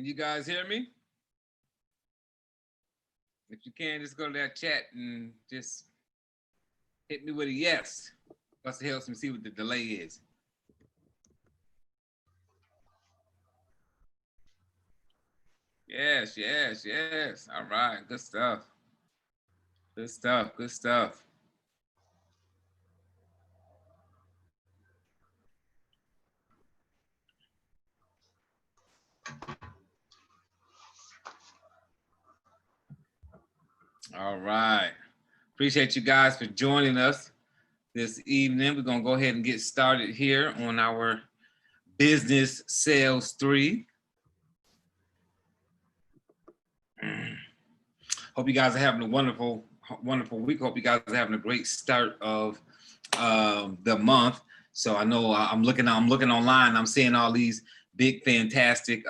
Can you guys hear me? If you can, just go to that chat and just hit me with a yes. Plus it helps me see what the delay is. Yes, yes, yes. All right, good stuff. Good stuff, good stuff. All right. Appreciate you guys for joining us this evening. We're going to go ahead and get started here on our Business Sales 3. Hope you guys are having a wonderful week. Hope you guys are having a great start of the month. So I know I'm looking online. I'm seeing all these big, fantastic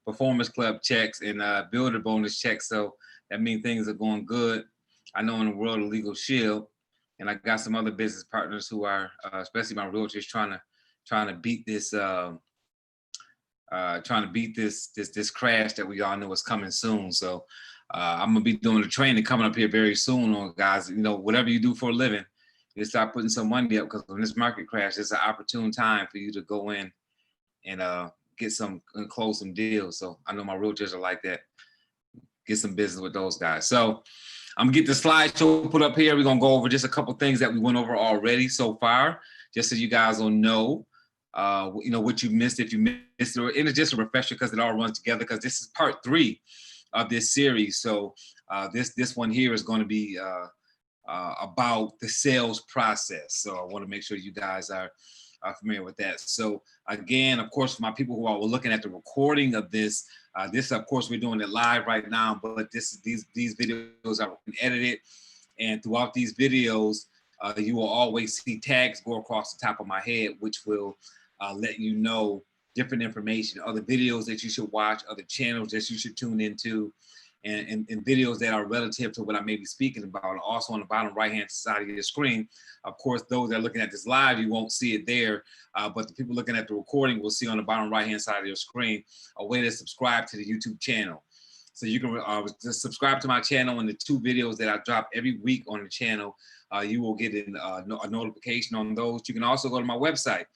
Performance Club checks and Builder bonus checks. So that means things are going good. I know in the world of Legal Shield, and I got some other business partners who are, especially my realtors, trying to beat this. Trying to beat this crash that we all know is coming soon. So I'm gonna be doing the training coming up here very soon on guys. You know, whatever you do for a living, you start putting some money up, because when this market crash, it's an opportune time for you to go in and get some and close some deals. So I know my realtors are like that. Get some business with those guys. So I'm gonna get the slideshow put up here. We're gonna go over just a couple things that we went over already so far, just so you guys will know. You know what you missed if you missed it, and it's just a refresher because it all runs together, because this is part 3 of this series. So this one here is going to be about the sales process. So I want to make sure you guys are familiar with that. So again, of course, for my people who are looking at the recording of this, of course, we're doing it live right now, but these videos are edited, and throughout these videos, you will always see tags go across the top of my head, which will let you know different information, other videos that you should watch, other channels that you should tune into, and videos that are relative to what I may be speaking about. Also on the bottom right-hand side of your screen, of course, those that are looking at this live, you won't see it there, but the people looking at the recording will see on the bottom right-hand side of your screen a way to subscribe to the YouTube channel. So you can just subscribe to my channel, and the 2 videos that I drop every week on the channel, you will get a notification on those. You can also go to my website,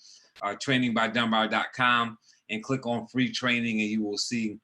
trainingbydunbar.com, and click on free training, and you will see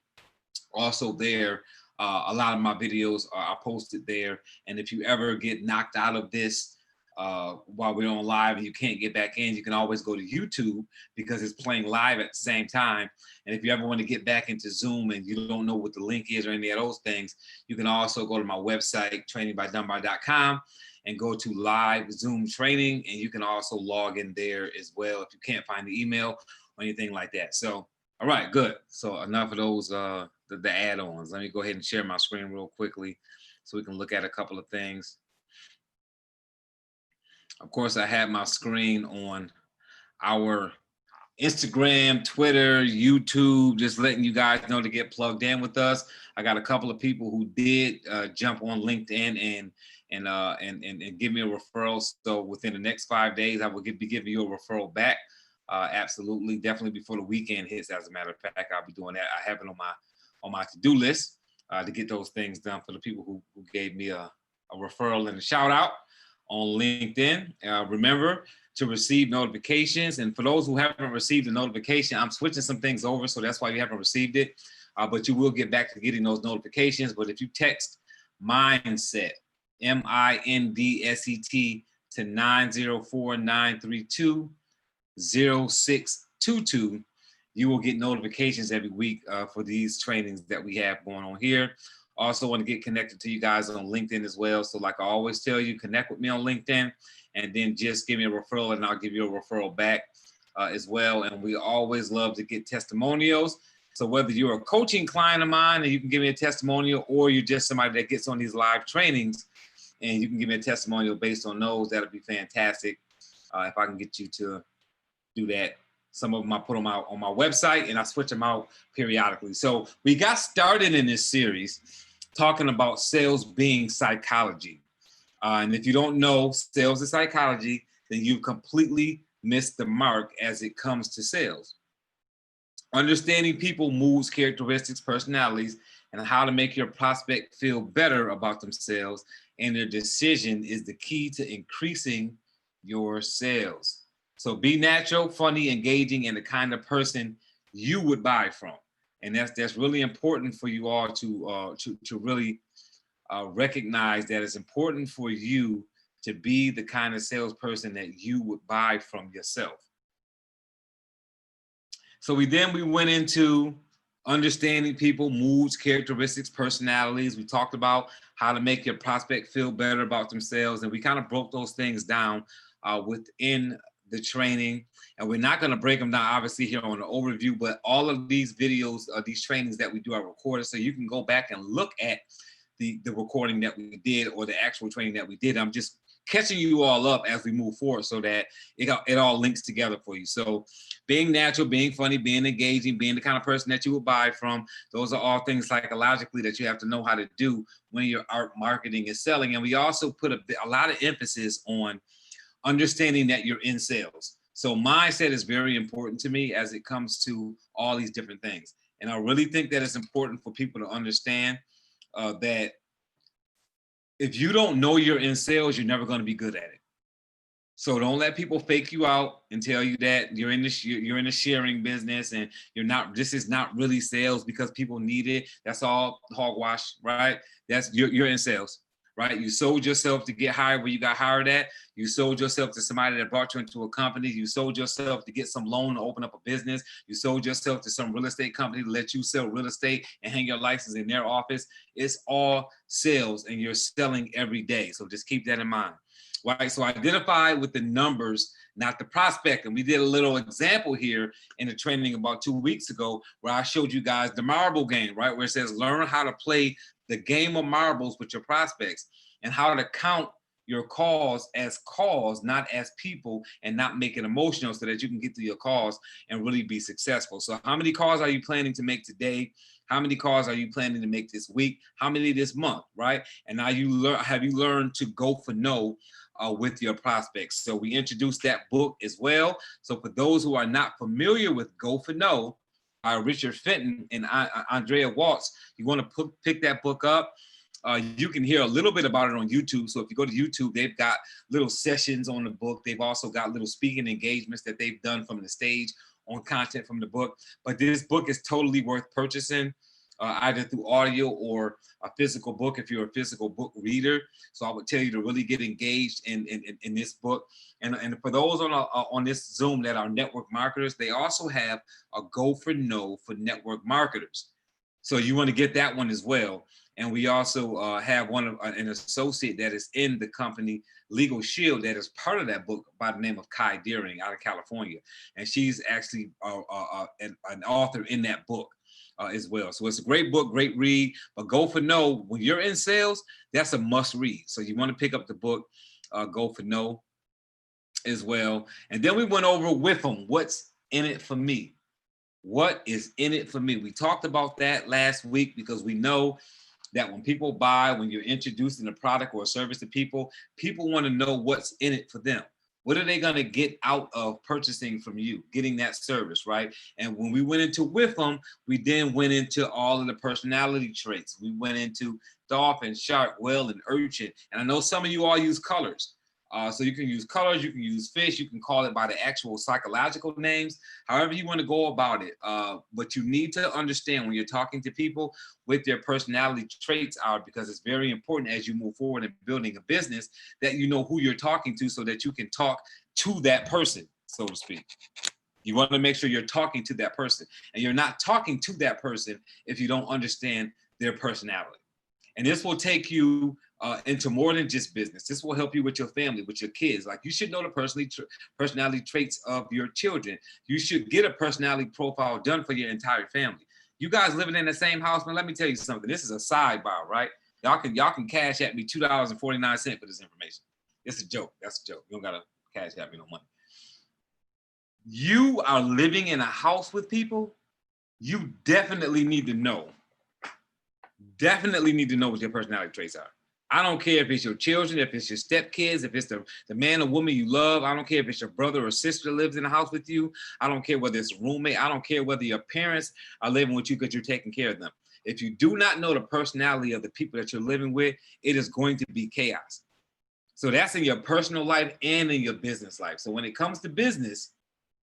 also there a lot of my videos are posted there. And if you ever get knocked out of this while we're on live and you can't get back in, you can always go to YouTube, because it's playing live at the same time. And if you ever want to get back into Zoom and you don't know what the link is or any of those things, you can also go to my website, trainingbydunbar.com, and go to live Zoom training, and you can also log in there as well if you can't find the email or anything like that. So, all right, good. So enough of those, the add-ons. Let me go ahead and share my screen real quickly so we can look at a couple of things. Of course, I have my screen on our Instagram, Twitter, YouTube, just letting you guys know to get plugged in with us. I got a couple of people who did jump on LinkedIn and give me a referral. So within the next 5 days, I will be giving you a referral back. Absolutely, definitely before the weekend hits. As a matter of fact, I'll be doing that. I have it on my to-do list to get those things done for the people who gave me a referral and a shout out on LinkedIn. Remember to receive notifications. And for those who haven't received a notification, I'm switching some things over, so that's why you haven't received it. But you will get back to getting those notifications. But if you text Mindset, MINDSET, to 904-932-0622, you will get notifications every week for these trainings that we have going on here. Also want to get connected to you guys on LinkedIn as well. So like I always tell you, connect with me on LinkedIn, and then just give me a referral, and I'll give you a referral back as well. And we always love to get testimonials. So whether you're a coaching client of mine and you can give me a testimonial, or you're just somebody that gets on these live trainings and you can give me a testimonial based on those, that'll be fantastic. If I can get you to do that. Some of them I put them out on my website, and I switch them out periodically. So we got started in this series talking about sales being psychology. And if you don't know sales is psychology, then you've completely missed the mark as it comes to sales. Understanding people, moods, characteristics, personalities, and how to make your prospect feel better about themselves and their decision is the key to increasing your sales. So be natural, funny, engaging, and the kind of person you would buy from. And that's really important for you all to really recognize that it's important for you to be the kind of salesperson that you would buy from yourself. So we went into understanding people, moods, characteristics, personalities. We talked about how to make your prospect feel better about themselves, and we kind of broke those things down within the training. And we're not going to break them down, obviously, here on the overview, but all of these videos, these trainings that we do are recorded, so you can go back and look at the recording that we did or the actual training that we did. I'm just catching you all up as we move forward so that it all links together for you. So being natural, being funny, being engaging, being the kind of person that you will buy from, those are all things psychologically that you have to know how to do when your art marketing is selling. And we also put a lot of emphasis on understanding that you're in sales. So mindset is very important to me as it comes to all these different things. And I really think that it's important for people to understand that if you don't know you're in sales, you're never going to be good at it. So don't let people fake you out and tell you that you're in the sharing business and you're not. This is not really sales because people need it. That's all hogwash, right? You're in sales, right? You sold yourself to get hired where you got hired at. You sold yourself to somebody that brought you into a company. You sold yourself to get some loan to open up a business. You sold yourself to some real estate company to let you sell real estate and hang your license in their office. It's all sales, and you're selling every day. So just keep that in mind. Right, so identify with the numbers, not the prospect. And we did a little example here in the training about 2 weeks ago where I showed you guys the marble game, right? Where it says learn how to play the game of marbles with your prospects and how to count your calls as calls, not as people, and not make it emotional so that you can get through your calls and really be successful. So how many calls are you planning to make today? How many calls are you planning to make this week? How many this month, right? And now have you learned to go for no with your prospects? So we introduced that book as well. So for those who are not familiar with Go for No by Richard Fenton and Andrea Waltz, you want to pick that book up. You can hear a little bit about it on YouTube. So if you go to YouTube, they've got little sessions on the book. They've also got little speaking engagements that they've done from the stage on content from the book. But this book is totally worth purchasing, either through audio or a physical book if you're a physical book reader. So I would tell you to really get engaged in this book. And for those on this Zoom that are network marketers, they also have a Go for No for network marketers. So you want to get that one as well. And we also have an associate that is in the company Legal Shield that is part of that book by the name of Kai Deering out of California. And she's actually an author in that book as well. So it's a great book, great read. But Go for No, when you're in sales, that's a must read. So you want to pick up the book, Go for No as well. And then we went over with them, what's in it for me? What is in it for me? We talked about that last week because we know that when people buy, when you're introducing a product or a service to people, people want to know what's in it for them. What are they going to get out of purchasing from you, getting that service, right? And when we went into with them, we then went into all of the personality traits. We went into dolphin, shark, whale, and urchin. And I know some of you all use colors. So you can use colors, you can use fish, you can call it by the actual psychological names, however you want to go about it. But you need to understand when you're talking to people what their personality traits are, because it's very important as you move forward in building a business that you know who you're talking to so that you can talk to that person, so to speak. You want to make sure you're talking to that person, and you're not talking to that person if you don't understand their personality. And this will take you into more than just business. This will help you with your family, with your kids. Like, you should know the personality traits of your children. You should get a personality profile done for your entire family. You guys living in the same house, man, let me tell you something. This is a sidebar, right? Y'all can cash at me $2.49 for this information. It's a joke. That's a joke. You don't gotta cash at me no money. You are living in a house with people. You definitely need to know what your personality traits are. I don't care if it's your children, if it's your stepkids, if it's the man or woman you love. I don't care if it's your brother or sister that lives in the house with you. I don't care whether it's a roommate. I don't care whether your parents are living with you because you're taking care of them. If you do not know the personality of the people that you're living with, it is going to be chaos. So that's in your personal life and in your business life. So when it comes to business,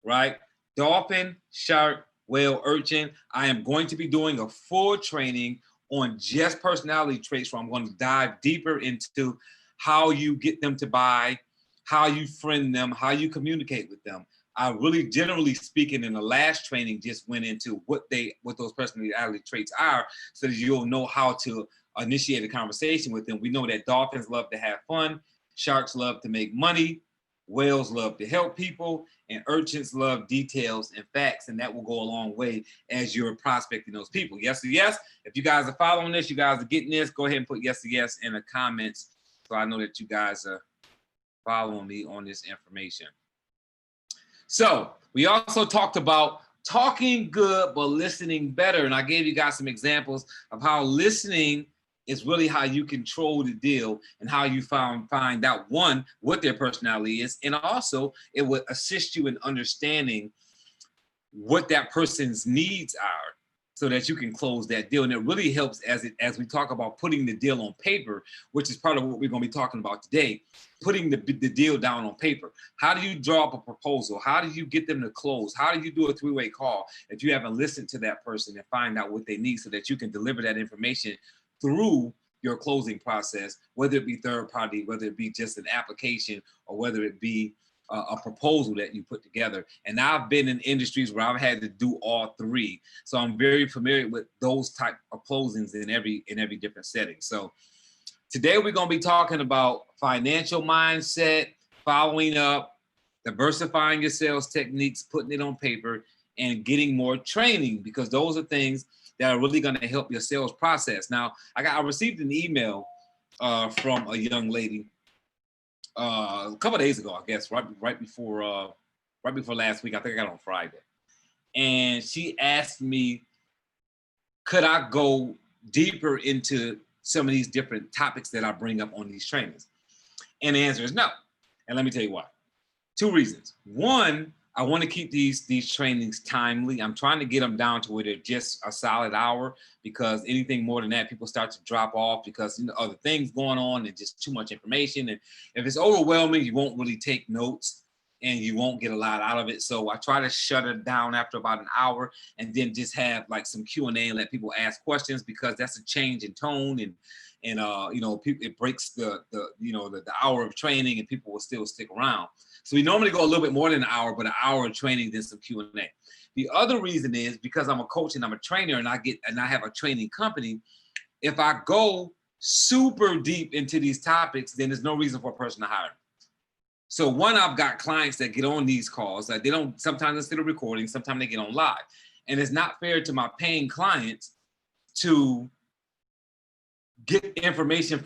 right? Dolphin, shark, whale, urchin, I am going to be doing a full training on just personality traits where I'm going to dive deeper into how you get them to buy, how you friend them, how you communicate with them. I really, generally speaking, in the last training just went into what those personality traits are so that you'll know how to initiate a conversation with them. We know that dolphins love to have fun, sharks love to make money, whales love to help people, and urchins love details and facts, and that will go a long way as you're prospecting those people. Yes or yes? If you guys are following this, you guys are getting this, go ahead and put yes or yes in the comments so I know that you guys are following me on this information. So we also talked about talking good but listening better, and I gave you guys some examples of how listening is really how you control the deal and how you find out, one, what their personality is, and also it would assist you in understanding what that person's needs are so that you can close that deal. And it really helps as we talk about putting the deal on paper, which is part of what we're going to be talking about today, putting the deal down on paper. How do you draw up a proposal? How do you get them to close? How do you do a three-way call if you haven't listened to that person and find out what they need so that you can deliver that information through your closing process, whether it be third party, whether it be just an application, or whether it be a proposal that you put together. And I've been in industries where I've had to do all three. So I'm very familiar with those type of closings in every different setting. So today we're going to be talking about financial mindset, following up, diversifying your sales techniques, putting it on paper, and getting more training, because those are things that are really going to help your sales process. Now, I received an email from a young lady a couple of days ago, I guess, right before last week. I think I got it on Friday, and she asked me, could I go deeper into some of these different topics that I bring up on these trainings? And the answer is no. And let me tell you why. Two reasons. One, I want to keep these trainings timely. I'm trying to get them down to where they're just a solid hour, because anything more than that, people start to drop off because other things going on and just too much information. And if it's overwhelming, you won't really take notes and you won't get a lot out of it. So I try to shut it down after about an hour and then just have like some Q&A and let people ask questions, because that's a change in tone and it breaks the hour of training and people will still stick around. So we normally go a little bit more than an hour, but an hour of training, then some Q&A. The other reason is because I'm a coach and I'm a trainer and I have a training company. If I go super deep into these topics, then there's no reason for a person to hire me. So one, I've got clients that get on these calls that they don't, sometimes instead of recording, sometimes they get on live. And it's not fair to my paying clients to get information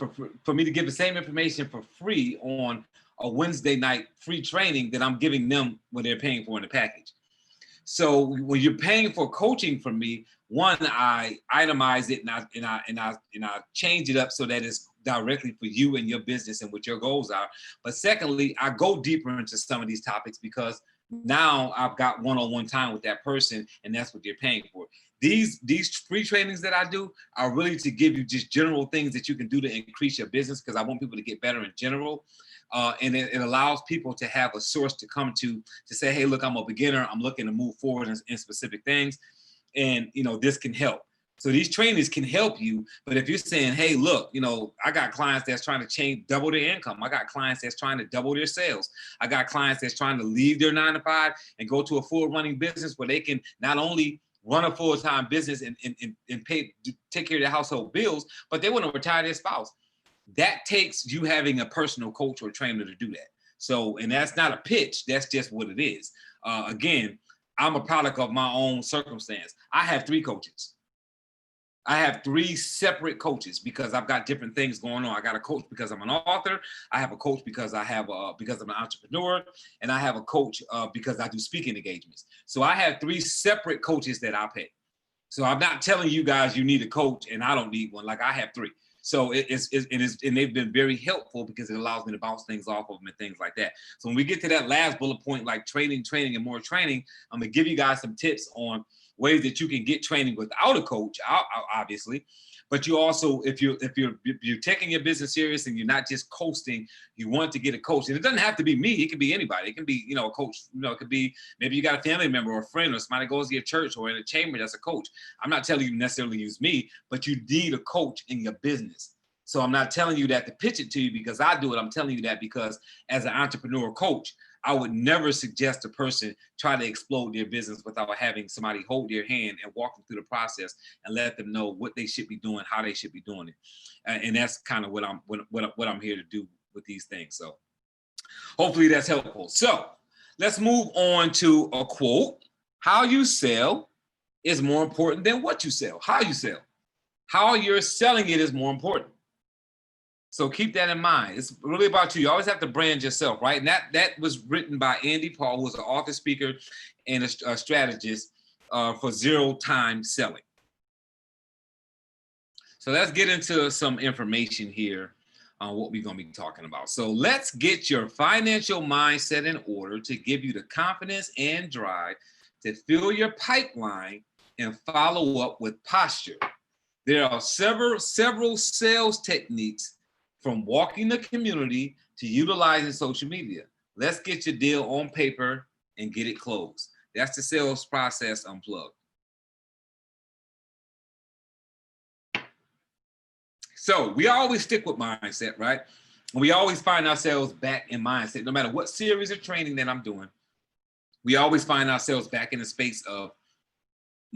for me to give the same information for free on a Wednesday night free training that I'm giving them what they're paying for in the package. So when you're paying for coaching from me, one, I itemize it and I change it up so that it's directly for you and your business and what your goals are. But secondly, I go deeper into some of these topics because now I've got one-on-one time with that person, and that's what they're paying for. These free trainings that I do are really to give you just general things that you can do to increase your business, because I want people to get better in general. And it allows people to have a source to come to say, hey, look, I'm a beginner. I'm looking to move forward in specific things. And, this can help. So these trainings can help you. But if you're saying, hey, look, I got clients that's trying to double their income. I got clients that's trying to double their sales. I got clients that's trying to leave their 9-to-5 and go to a full running business where they can not only run a full-time business and take care of their household bills, but they want to retire their spouse. That takes you having a personal coach or trainer to do that. So, and that's not a pitch, that's just what it is. Again, I'm a product of my own circumstance. I have 3 coaches. I have 3 separate coaches because I've got different things going on. I got a coach because I'm an author. I have a coach because because I'm an entrepreneur, and I have a coach because I do speaking engagements. So I have 3 separate coaches that I pay. So I'm not telling you guys you need a coach and I don't need one. Like, I have 3. So and they've been very helpful because it allows me to bounce things off of them and things like that. So when we get to that last bullet point, like training, and more training, I'm gonna give you guys some tips on ways that you can get training without a coach, obviously. But you also, if you're taking your business serious and you're not just coasting, you want to get a coach. And it doesn't have to be me. It can be anybody. It can be, a coach. It could be maybe you got a family member or a friend or somebody goes to your church or in a chamber that's a coach. I'm not telling you to necessarily use me, but you need a coach in your business. So I'm not telling you that to pitch it to you because I do it. I'm telling you that because as an entrepreneur coach, I would never suggest a person try to explode their business without having somebody hold their hand and walk them through the process and let them know what they should be doing, how they should be doing it. And that's kind of what I'm here to do with these things. So hopefully that's helpful. So let's move on to a quote. How you sell is more important than what you sell. How you sell. How you're selling it is more important. So keep that in mind. It's really about you. You always have to brand yourself, right? And that was written by Andy Paul, who was an author, speaker, and a strategist for zero-time selling. So let's get into some information here on what we're going to be talking about. So let's get your financial mindset in order to give you the confidence and drive to fill your pipeline and follow up with posture. There are several sales techniques from walking the community to utilizing social media. Let's get your deal on paper and get it closed. That's the sales process unplugged. So we always stick with mindset, right? We always find ourselves back in mindset. No matter what series of training that I'm doing, we always find ourselves back in the space of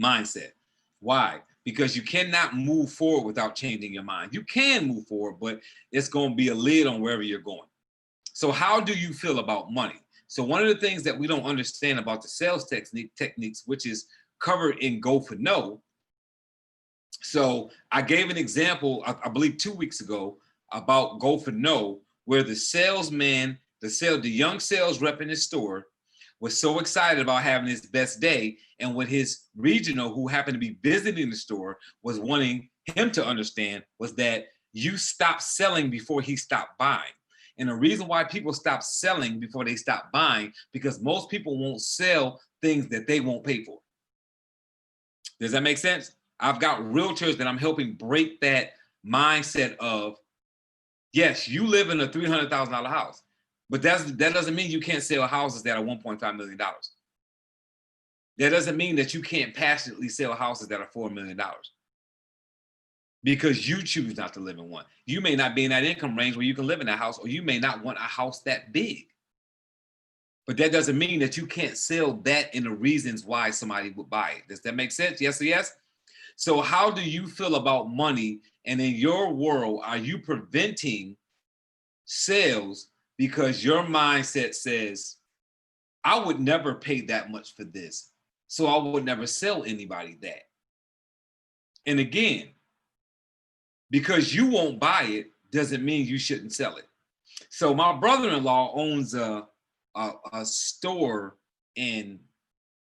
mindset. Why? Because you cannot move forward without changing your mind. You can move forward, but it's going to be a lid on wherever you're going. So how do you feel about money? So one of the things that we don't understand about the sales techniques, which is covered in Go for No. So I gave an example, I believe 2 weeks ago, about Go for No, where the salesman, the young sales rep in the store was so excited about having his best day. And what his regional, who happened to be visiting the store, was wanting him to understand was that you stop selling before he stopped buying. And the reason why people stop selling before they stop buying, because most people won't sell things that they won't pay for. Does that make sense? I've got realtors that I'm helping break that mindset of, yes, you live in a $300,000 house. But that doesn't mean you can't sell houses that are $1.5 million. That doesn't mean that you can't passionately sell houses that are $4 million because you choose not to live in one. You may not be in that income range where you can live in that house, or you may not want a house that big. But that doesn't mean that you can't sell that in the reasons why somebody would buy it. Does that make sense? Yes or yes? So how do you feel about money? And in your world, are you preventing sales because your mindset says, I would never pay that much for this, so I would never sell anybody that? And again, because you won't buy it doesn't mean you shouldn't sell it. So my brother-in-law owns a store in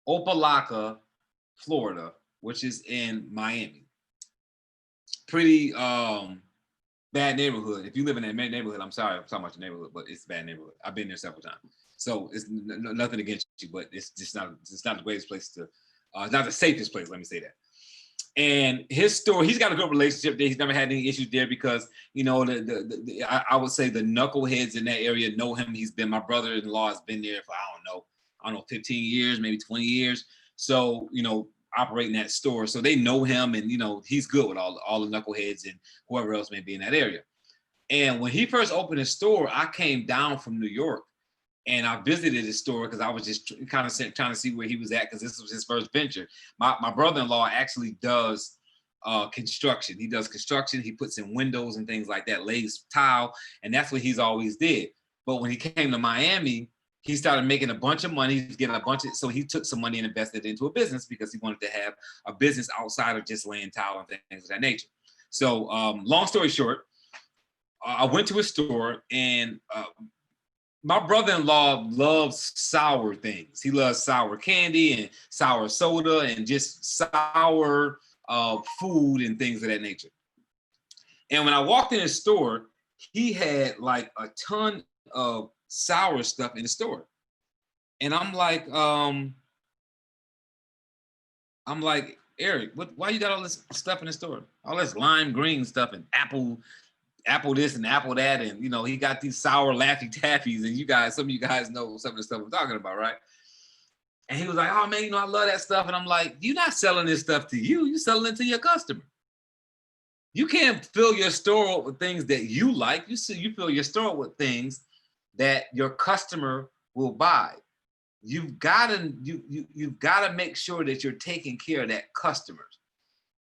Opelika, Florida, which is in Miami. Pretty bad neighborhood. If you live in that neighborhood, I'm sorry, I'm talking about your neighborhood, but it's a bad neighborhood. I've been there several times. So it's nothing against you, but it's just not the greatest place to, it's not the safest place, let me say that. And his store, he's got a good relationship there. He's never had any issues there because, I would say the knuckleheads in that area know him. My brother-in-law has been there for, I don't know, 15 years, maybe 20 years. So, operating that store. So they know him, and, he's good with all the knuckleheads and whoever else may be in that area. And when he first opened his store, I came down from New York and I visited his store because I was just kind of trying to see where he was at, because this was his first venture. My brother-in-law actually does construction. He does construction. He puts in windows and things like that, lays tile, and that's what he's always did. But when he came to Miami, he started making a bunch of money. He's getting so he took some money and invested into a business because he wanted to have a business outside of just laying tile and things of that nature. So long story short, I went to his store, and my brother-in-law loves sour things. He loves sour candy and sour soda and just sour food and things of that nature. And when I walked in his store, he had like a ton of sour stuff in the store. And I'm like, Eric, why you got all this stuff in the store? All this lime green stuff and apple this and apple that. And, you know, he got these sour Laffy Taffies. And some of you guys know some of the stuff I'm talking about, right? And he was like, oh, man, you know, I love that stuff. And I'm like, you're not selling this stuff to you. You're selling it to your customer. You can't fill your store up with things that you like. You fill your store up with things that your customer will buy. You've got to make sure that you're taking care of that customers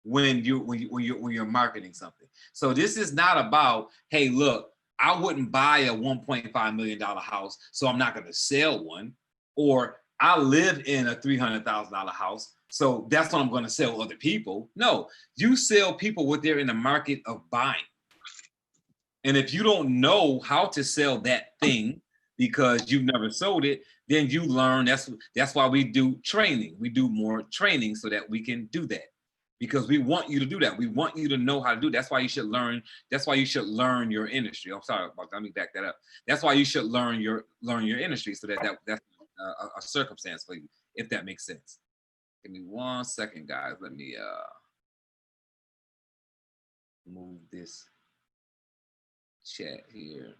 when you're marketing something. So this is not about, hey, look, I wouldn't buy a $1.5 million house, so I'm not going to sell one, or I live in a $300,000 house, so that's what I'm going to sell other people. No, you sell people what they're in the market of buying. And if you don't know how to sell that thing because you've never sold it, then you learn. That's why we do training. We do more training so that we can do that, because we want you to do that. We want you to know how to do that. That's why you should learn. That's why you should learn your industry. I'm sorry about that. Let me back that up. That's why you should learn your industry, so that's a circumstance for you, if that makes sense. Give me 1 second, guys. Let me move this chat here.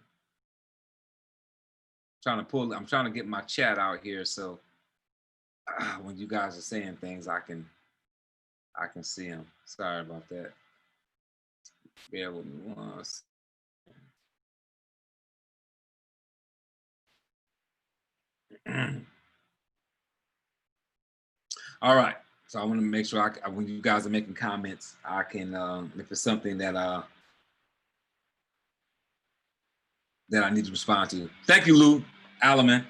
I'm trying to get my chat out here, so when you guys are saying things, I can see them. Sorry about that. Bear with me 1 second. All right. So I want to make sure when you guys are making comments, I can, if it's something that I need to respond to. Thank you, Lou Alaman.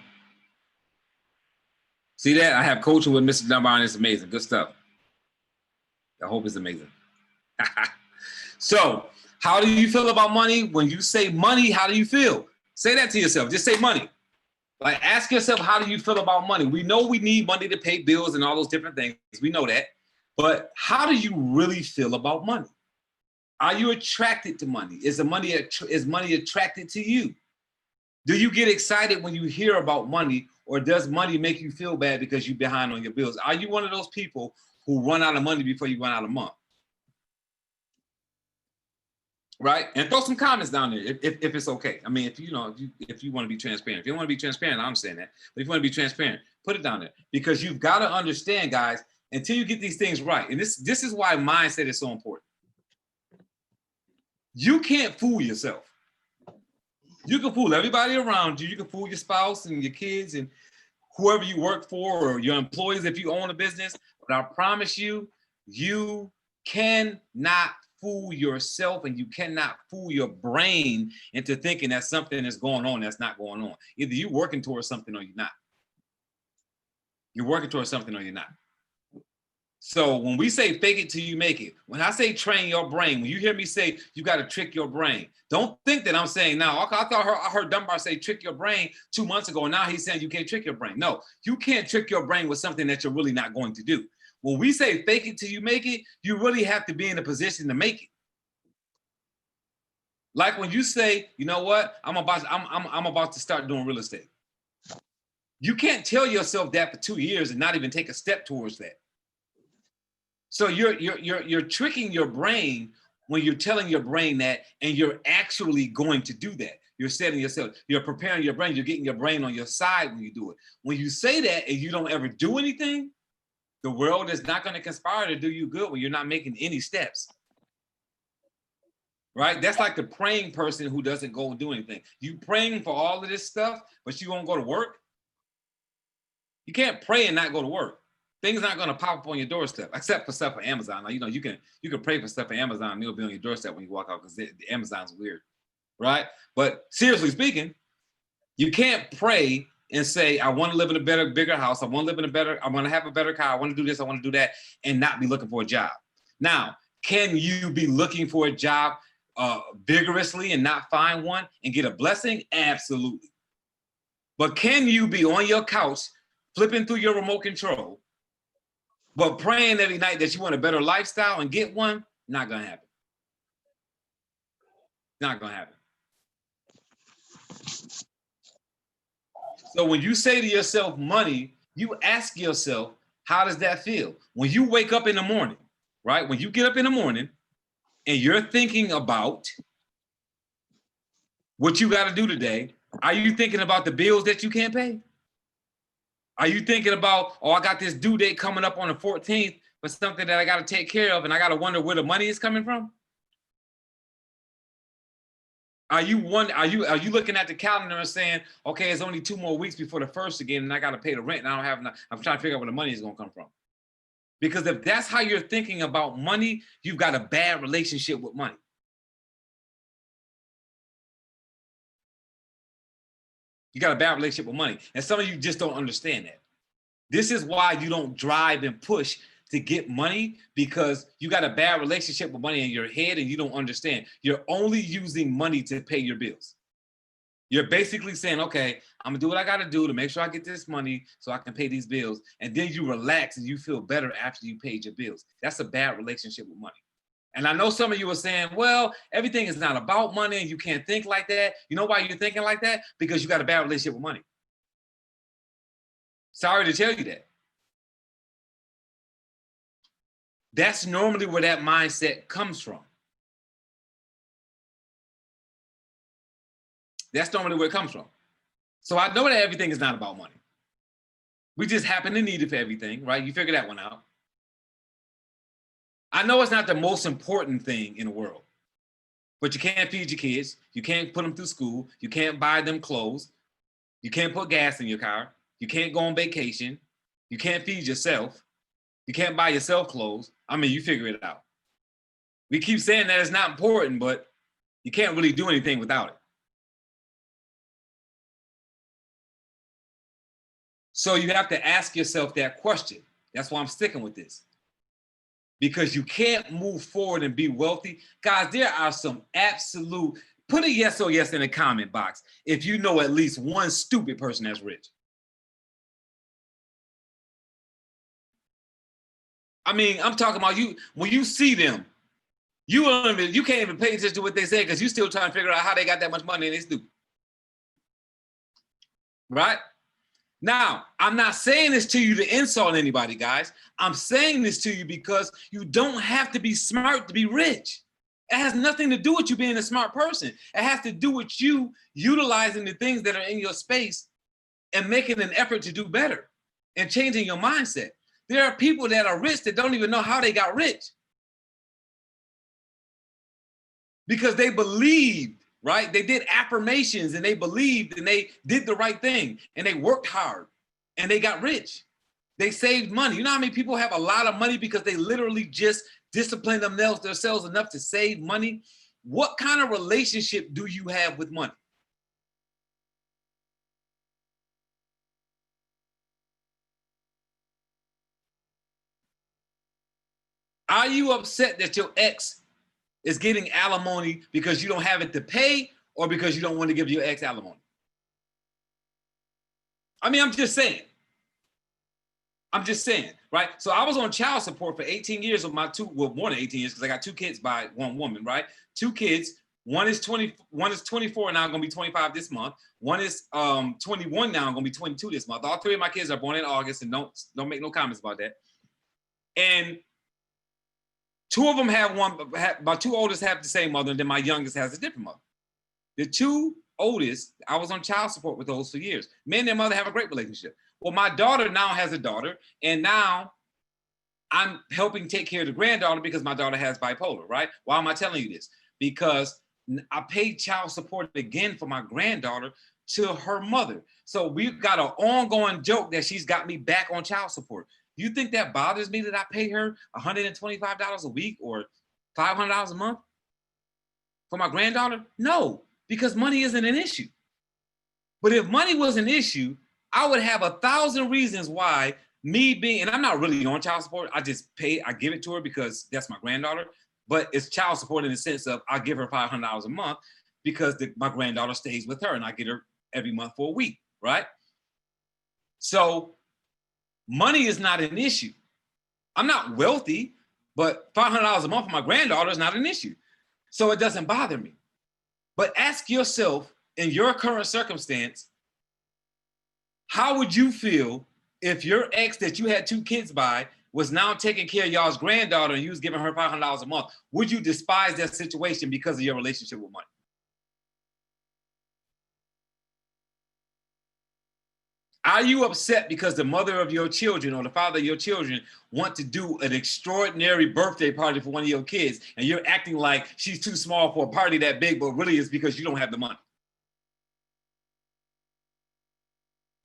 See that? I have coaching with Mr. Dunbar, and it's amazing. Good stuff. I hope it's amazing. So, how do you feel about money? When you say money, how do you feel? Say that to yourself. Just say money. Like, ask yourself, how do you feel about money? We know we need money to pay bills and all those different things. We know that. But how do you really feel about money? Are you attracted to money? Is money attracted to you? Do you get excited when you hear about money, or does money make you feel bad because you're behind on your bills? Are you one of those people who run out of money before you run out of month? Right? And throw some comments down there if it's okay. I mean, if you want to be transparent. If you don't want to be transparent, I'm saying that. But if you want to be transparent, put it down there, because you've got to understand, guys, until you get these things right. And this is why mindset is so important. You can't fool yourself. You can fool everybody around you. You can fool your spouse and your kids and whoever you work for, or your employees if you own a business. But I promise you, you cannot fool yourself, and you cannot fool your brain into thinking that something is going on that's not going on. Either you're working towards something or you're not. You're working towards something or you're not. So when we say fake it till you make it, when I say train your brain, when you hear me say you got to trick your brain, don't think that I'm saying now. I heard Dunbar say trick your brain 2 months ago, and now he's saying you can't trick your brain. No, you can't trick your brain with something that you're really not going to do. When we say fake it till you make it, you really have to be in a position to make it. Like when you say, you know what, I'm about to start doing real estate. You can't tell yourself that for 2 years and not even take a step towards that. So you're tricking your brain when you're telling your brain that, and you're actually going to do that. You're setting yourself, you're preparing your brain, you're getting your brain on your side when you do it. When you say that and you don't ever do anything, the world is not going to conspire to do you good when you're not making any steps. Right? That's like the praying person who doesn't go and do anything. You praying for all of this stuff, but you won't go to work. You can't pray and not go to work. Things aren't going to pop up on your doorstep, except for stuff for Amazon. Now, you can pray for stuff for Amazon, and it'll be on your doorstep when you walk out, because the Amazon's weird, right? But seriously speaking, you can't pray and say, I want to live in a bigger house. I want to have a better car. I want to do this. I want to do that, and not be looking for a job. Now, can you be looking for a job vigorously and not find one and get a blessing? Absolutely. But can you be on your couch flipping through your remote control, but praying every night that you want a better lifestyle and get one? Not gonna happen. not gonna happen. So when you say to yourself money, you ask yourself, how does that feel? When you wake up in the morning, right? When you get up in the morning and you're thinking about what you got to do today, are you thinking about the bills that you can't pay? Are you thinking about, oh, I got this due date coming up on the 14th for something that I got to take care of and I got to wonder where the money is coming from? Are you looking at the calendar and saying, okay, it's only 2 more weeks before the first again, and I got to pay the rent, and I don't have enough. I'm trying to figure out where the money is going to come from. Because if that's how you're thinking about money, you've got a bad relationship with money. You got a bad relationship with money. And some of you just don't understand that. This is why you don't drive and push to get money, because you got a bad relationship with money in your head and you don't understand. You're only using money to pay your bills. You're basically saying, okay, I'm gonna do what I gotta do to make sure I get this money so I can pay these bills. And then you relax and you feel better after you paid your bills. That's a bad relationship with money. And I know some of you are saying, well, everything is not about money and you can't think like that. You know why you're thinking like that? Because you got a bad relationship with money. Sorry to tell you that. That's normally where that mindset comes from. That's normally where it comes from. So I know that everything is not about money. We just happen to need it for everything, right? You figure that one out. I know it's not the most important thing in the world, but you can't feed your kids. You can't put them through school. You can't buy them clothes. You can't put gas in your car. You can't go on vacation. You can't feed yourself. You can't buy yourself clothes. I mean, you figure it out. We keep saying that it's not important, but you can't really do anything without it. So you have to ask yourself that question. That's why I'm sticking with this. Because you can't move forward and be wealthy. Guys, there are some absolute, put a yes or yes in the comment box if you know at least one stupid person that's rich. I mean, I'm talking about you, when you see them, you can't even pay attention to what they say because you're still trying to figure out how they got that much money and they stupid. Right? Now, I'm not saying this to you to insult anybody, guys. I'm saying this to you because you don't have to be smart to be rich. It has nothing to do with you being a smart person. It has to do with you utilizing the things that are in your space and making an effort to do better and changing your mindset. There are people that are rich that don't even know how they got rich because they believed, right? They did affirmations and they believed and they did the right thing and they worked hard and they got rich. They saved money. You know how many people have a lot of money because they literally just disciplined themselves enough to save money? What kind of relationship do you have with money? Are you upset that your ex is getting alimony because you don't have it to pay or because you don't want to give your ex alimony? I mean, I'm just saying, right? So I was on child support for 18 years with my more than 18 years because I got 2 kids by one woman, right? 2 kids. One is 24 now, going to be 25 this month. One is 21 now, going to be 22 this month. All 3 of my kids are born in August, and don't make no comments about that. And 2 of them my 2 oldest have the same mother, and then my youngest has a different mother. The 2 oldest, I was on child support with those for years. Me and their mother have a great relationship. Well, my daughter now has a daughter, and now I'm helping take care of the granddaughter because my daughter has bipolar, right? Why am I telling you this? Because I paid child support again for my granddaughter to her mother. So we've got an ongoing joke that she's got me back on child support. You think that bothers me that I pay her $125 a week or $500 a month for my granddaughter? No, because money isn't an issue. But if money was an issue, I would have 1,000 reasons why me being, and I'm not really on child support. I just I give it to her because that's my granddaughter. But it's child support in the sense of I give her $500 a month because my granddaughter stays with her and I get her every month for a week, right? So money is not an issue. I'm not wealthy, but $500 a month for my granddaughter is not an issue. So it doesn't bother me. But ask yourself, in your current circumstance, how would you feel if your ex that you had 2 kids by was now taking care of y'all's granddaughter and you was giving her $500 a month? Would you despise that situation because of your relationship with money? Are you upset because the mother of your children or the father of your children want to do an extraordinary birthday party for one of your kids and you're acting like she's too small for a party that big, but really it's because you don't have the money?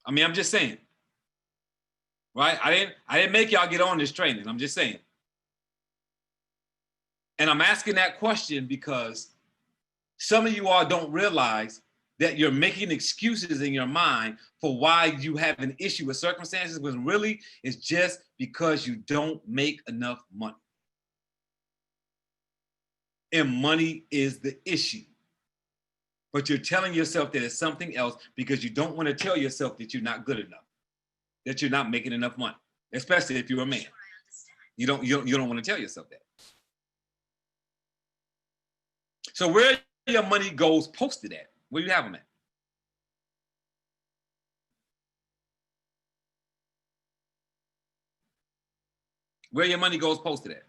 I mean, I'm just saying, right? I didn't make y'all get on this training. I'm just saying. And I'm asking that question because some of you all don't realize that you're making excuses in your mind for why you have an issue with circumstances, when really it's just because you don't make enough money. And money is the issue. But you're telling yourself that it's something else because you don't want to tell yourself that you're not good enough, that you're not making enough money, especially if you're a man. You don't want to tell yourself that. So where are your money goals posted at? Where do you have them at? Where your money goals posted at?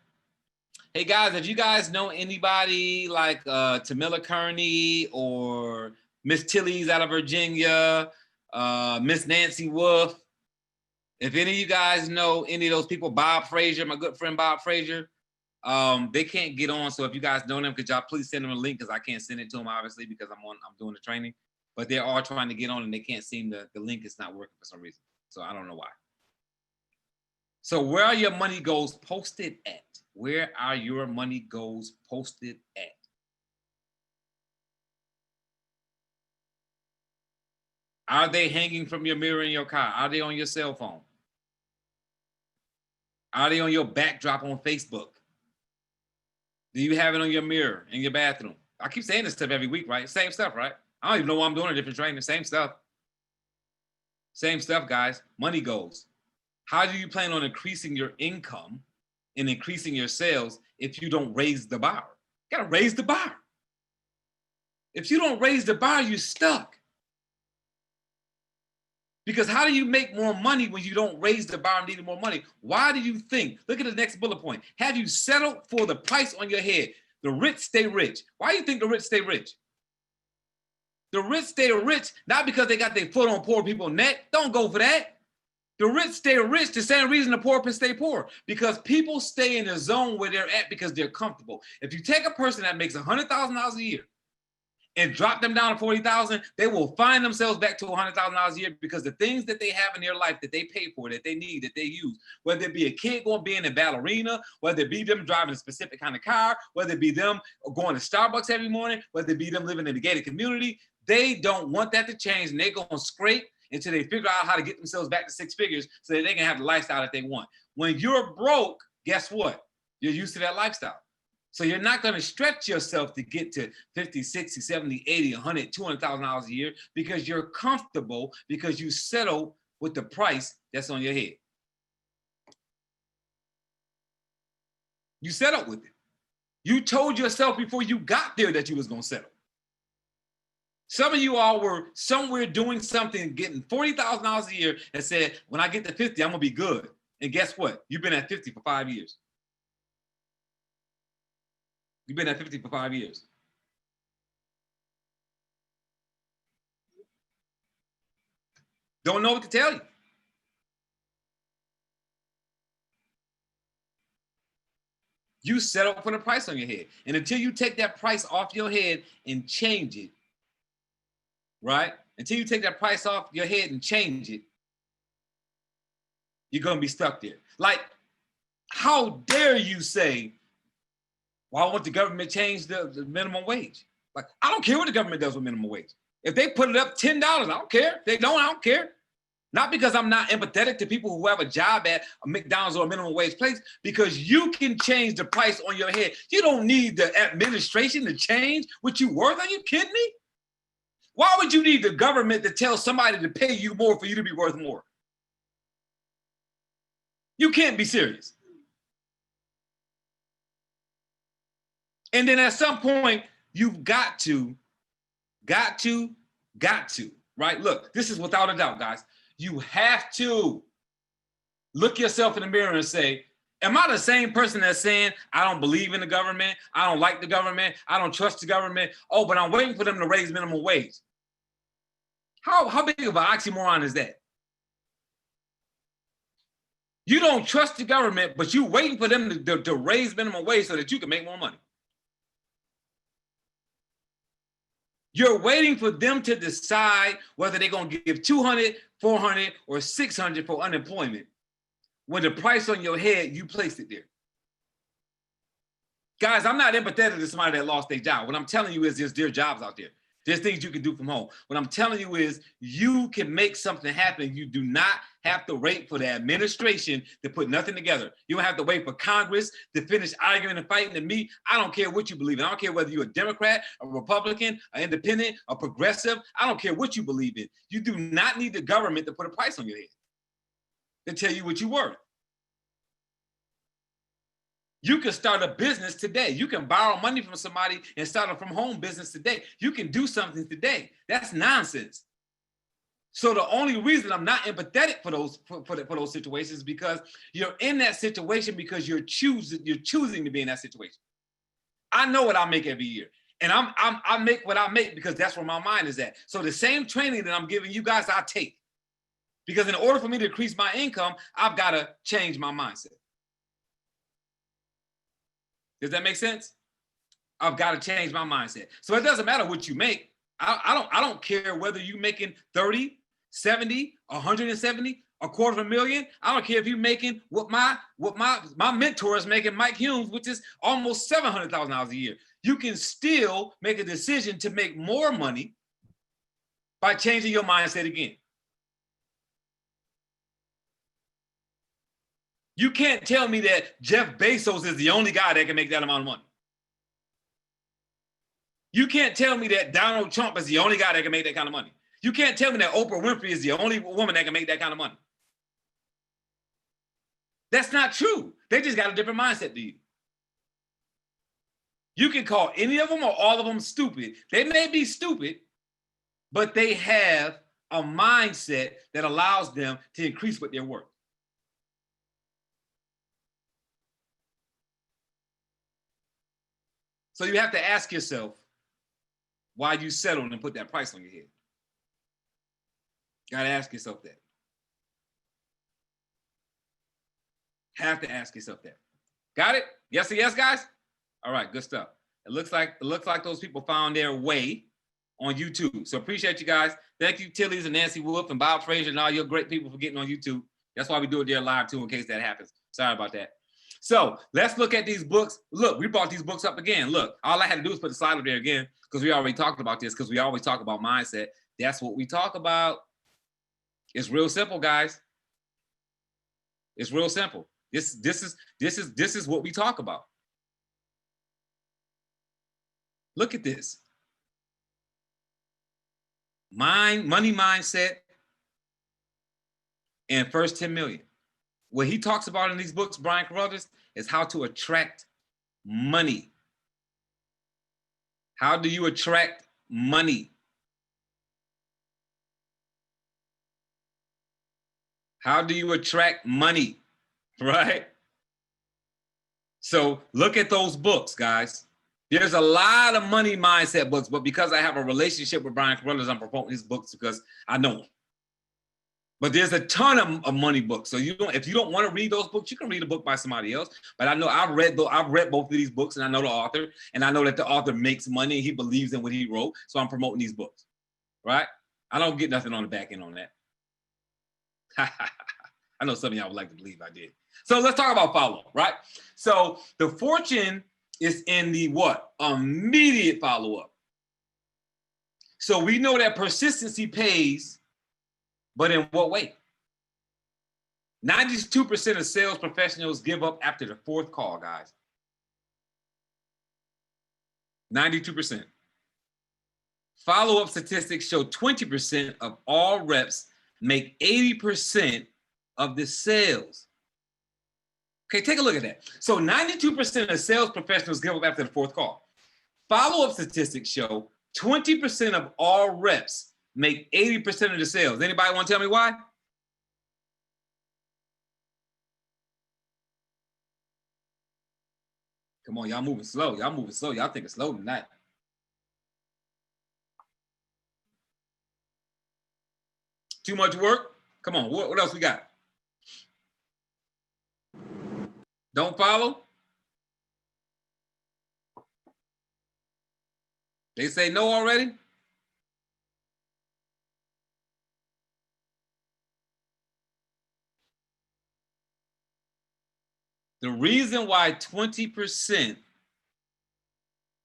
Hey guys, if you guys know anybody like Tamila Kearney or Miss Tilly's out of Virginia, Miss Nancy Wolf, if any of you guys know any of those people, Bob Frazier, my good friend Bob Frazier, they can't get on. So if you guys know them, could y'all please send them a link, because I can't send it to them obviously because I'm doing the training. But they are trying to get on and they can't seem the link is not working for some reason. So I don't know why. So where are your money goals posted at? Where are your money goals posted at? Are they hanging from your mirror in your car? Are they on your cell phone? Are they on your backdrop on Facebook? Do you have it on your mirror in your bathroom? I keep saying this stuff every week, right? Same stuff, right? I don't even know why I'm doing a different training. Same stuff. Same stuff, guys. Money goals. How do you plan on increasing your income and increasing your sales if you don't raise the bar? You gotta raise the bar. If you don't raise the bar, you're stuck. Because how do you make more money when you don't raise the bar and need more money? Why do you think? Look at the next bullet point. Have you settled for the price on your head? The rich stay rich. Why do you think the rich stay rich? The rich stay rich, not because they got their foot on poor people's neck. Don't go for that. The rich stay rich the same reason the poor people stay poor, because people stay in the zone where they're at because they're comfortable. If you take a person that makes $100,000 a year and drop them down to 40,000, they will find themselves back to $100,000 a year, because the things that they have in their life that they pay for, that they need, that they use, whether it be a kid going being a ballerina, whether it be them driving a specific kind of car, whether it be them going to Starbucks every morning, whether it be them living in a gated community, they don't want that to change, and they're going to scrape until they figure out how to get themselves back to 6 figures so that they can have the lifestyle that they want. When you're broke, guess what? You're used to that lifestyle. So you're not going to stretch yourself to get to 50, 60, 70, 80, 100, $200,000 a year, because you're comfortable, because you settle with the price that's on your head. You settled with it. You told yourself before you got there that you was going to settle. Some of you all were somewhere doing something, getting $40,000 a year, and said, when I get to 50, I'm going to be good. And guess what? You've been at 50 for 5 years. You've been at 50 for 5 years. Don't know what to tell you. You settle for the price on your head. And until you take that price off your head and change it, right? Until you take that price off your head and change it, you're going to be stuck there. Like, how dare you say, well, I want the government to change the minimum wage. Like, I don't care what the government does with minimum wage. If they put it up $10, I don't care. If they don't, I don't care. Not because I'm not empathetic to people who have a job at a McDonald's or a minimum wage place, because you can change the price on your head. You don't need the administration to change what you're worth. Are you kidding me? Why would you need the government to tell somebody to pay you more for you to be worth more? You can't be serious. And then at some point, you've got to Got to, right? Look, this is without a doubt, guys. You have to look yourself in the mirror and say, am I the same person that's saying, I don't believe in the government, I don't like the government, I don't trust the government, oh, but I'm waiting for them to raise minimum wage? How big of an oxymoron is that? You don't trust the government, but you waiting for them to raise minimum wage so that you can make more money. You're waiting for them to decide whether they're going to give 200, 400, or 600 for unemployment. When the price on your head, you placed it there. Guys, I'm not empathetic to somebody that lost their job. What I'm telling you is there are jobs out there. There's things you can do from home. What I'm telling you is you can make something happen. You do not have to wait for the administration to put nothing together. You don't have to wait for Congress to finish arguing and fighting to meet. I don't care what you believe in. I don't care whether you're a Democrat, a Republican, an independent, a progressive. I don't care what you believe in. You do not need the government to put a price on your head to tell you what you're worth. You can start a business today. You can borrow money from somebody and start a from home business today. You can do something today. That's nonsense. So the only reason I'm not empathetic for those situations is because you're in that situation because you're choosing to be in that situation. I know what I make every year. And I make what I make because that's where my mind is at. So the same training that I'm giving you guys, I take. Because in order for me to increase my income, I've got to change my mindset. Does that make sense? I've got to change my mindset. So it doesn't matter what you make. I don't care whether you're making 30, 70, 170, $250,000. I don't care if you're making what my mentor is making, Mike Humes, which is almost $700,000 a year. You can still make a decision to make more money by changing your mindset again. You can't tell me that Jeff Bezos is the only guy that can make that amount of money. You can't tell me that Donald Trump is the only guy that can make that kind of money. You can't tell me that Oprah Winfrey is the only woman that can make that kind of money. That's not true. They just got a different mindset than you. You can call any of them or all of them stupid. They may be stupid, but they have a mindset that allows them to increase what they're worth. So you have to ask yourself why you settled and put that price on your head. Got to ask yourself that. Have to ask yourself that. Got it? Yes or yes, guys? All right, good stuff. It looks like those people found their way on YouTube. So appreciate you guys. Thank you, Tilly's and Nancy Wolf and Bob Frazier and all your great people for getting on YouTube. That's why we do it there live too, in case that happens. Sorry about that. So let's look at these books. Look, we brought these books up again. Look, all I had to do is put the slide up there again because we already talked about this because we always talk about mindset. That's what we talk about. It's real simple, guys. It's real simple. This is what we talk about. Look at this. Money mindset and first 10 million. What he talks about in these books, Brian Carruthers, is how to attract money. How do you attract money? How do you attract money? Right? So look at those books, guys. There's a lot of money mindset books, but because I have a relationship with Brian Carruthers, I'm promoting his books because I know him. But there's a ton of money books. So if you don't want to read those books, you can read a book by somebody else. But I know I've read both of these books, and I know the author, and I know that the author makes money and he believes in what he wrote. So I'm promoting these books, right? I don't get nothing on the back end on that. I know some of y'all would like to believe I did. So let's talk about follow-up, right? So the fortune is in the what? Immediate follow-up. So we know that persistency pays, but in what way? 92% of sales professionals give up after the fourth call, guys. 92%. Follow-up statistics show 20% of all reps make 80% of the sales. Okay, take a look at that. So 92% of sales professionals give up after the fourth call. Follow-up statistics show 20% of all reps make 80% of the sales. Anybody want to tell me why? Come on, y'all moving slow. Y'all moving slow. Y'all think it's slow tonight. Too much work? Come on, what else we got? Don't follow? They say no already? The reason why 20%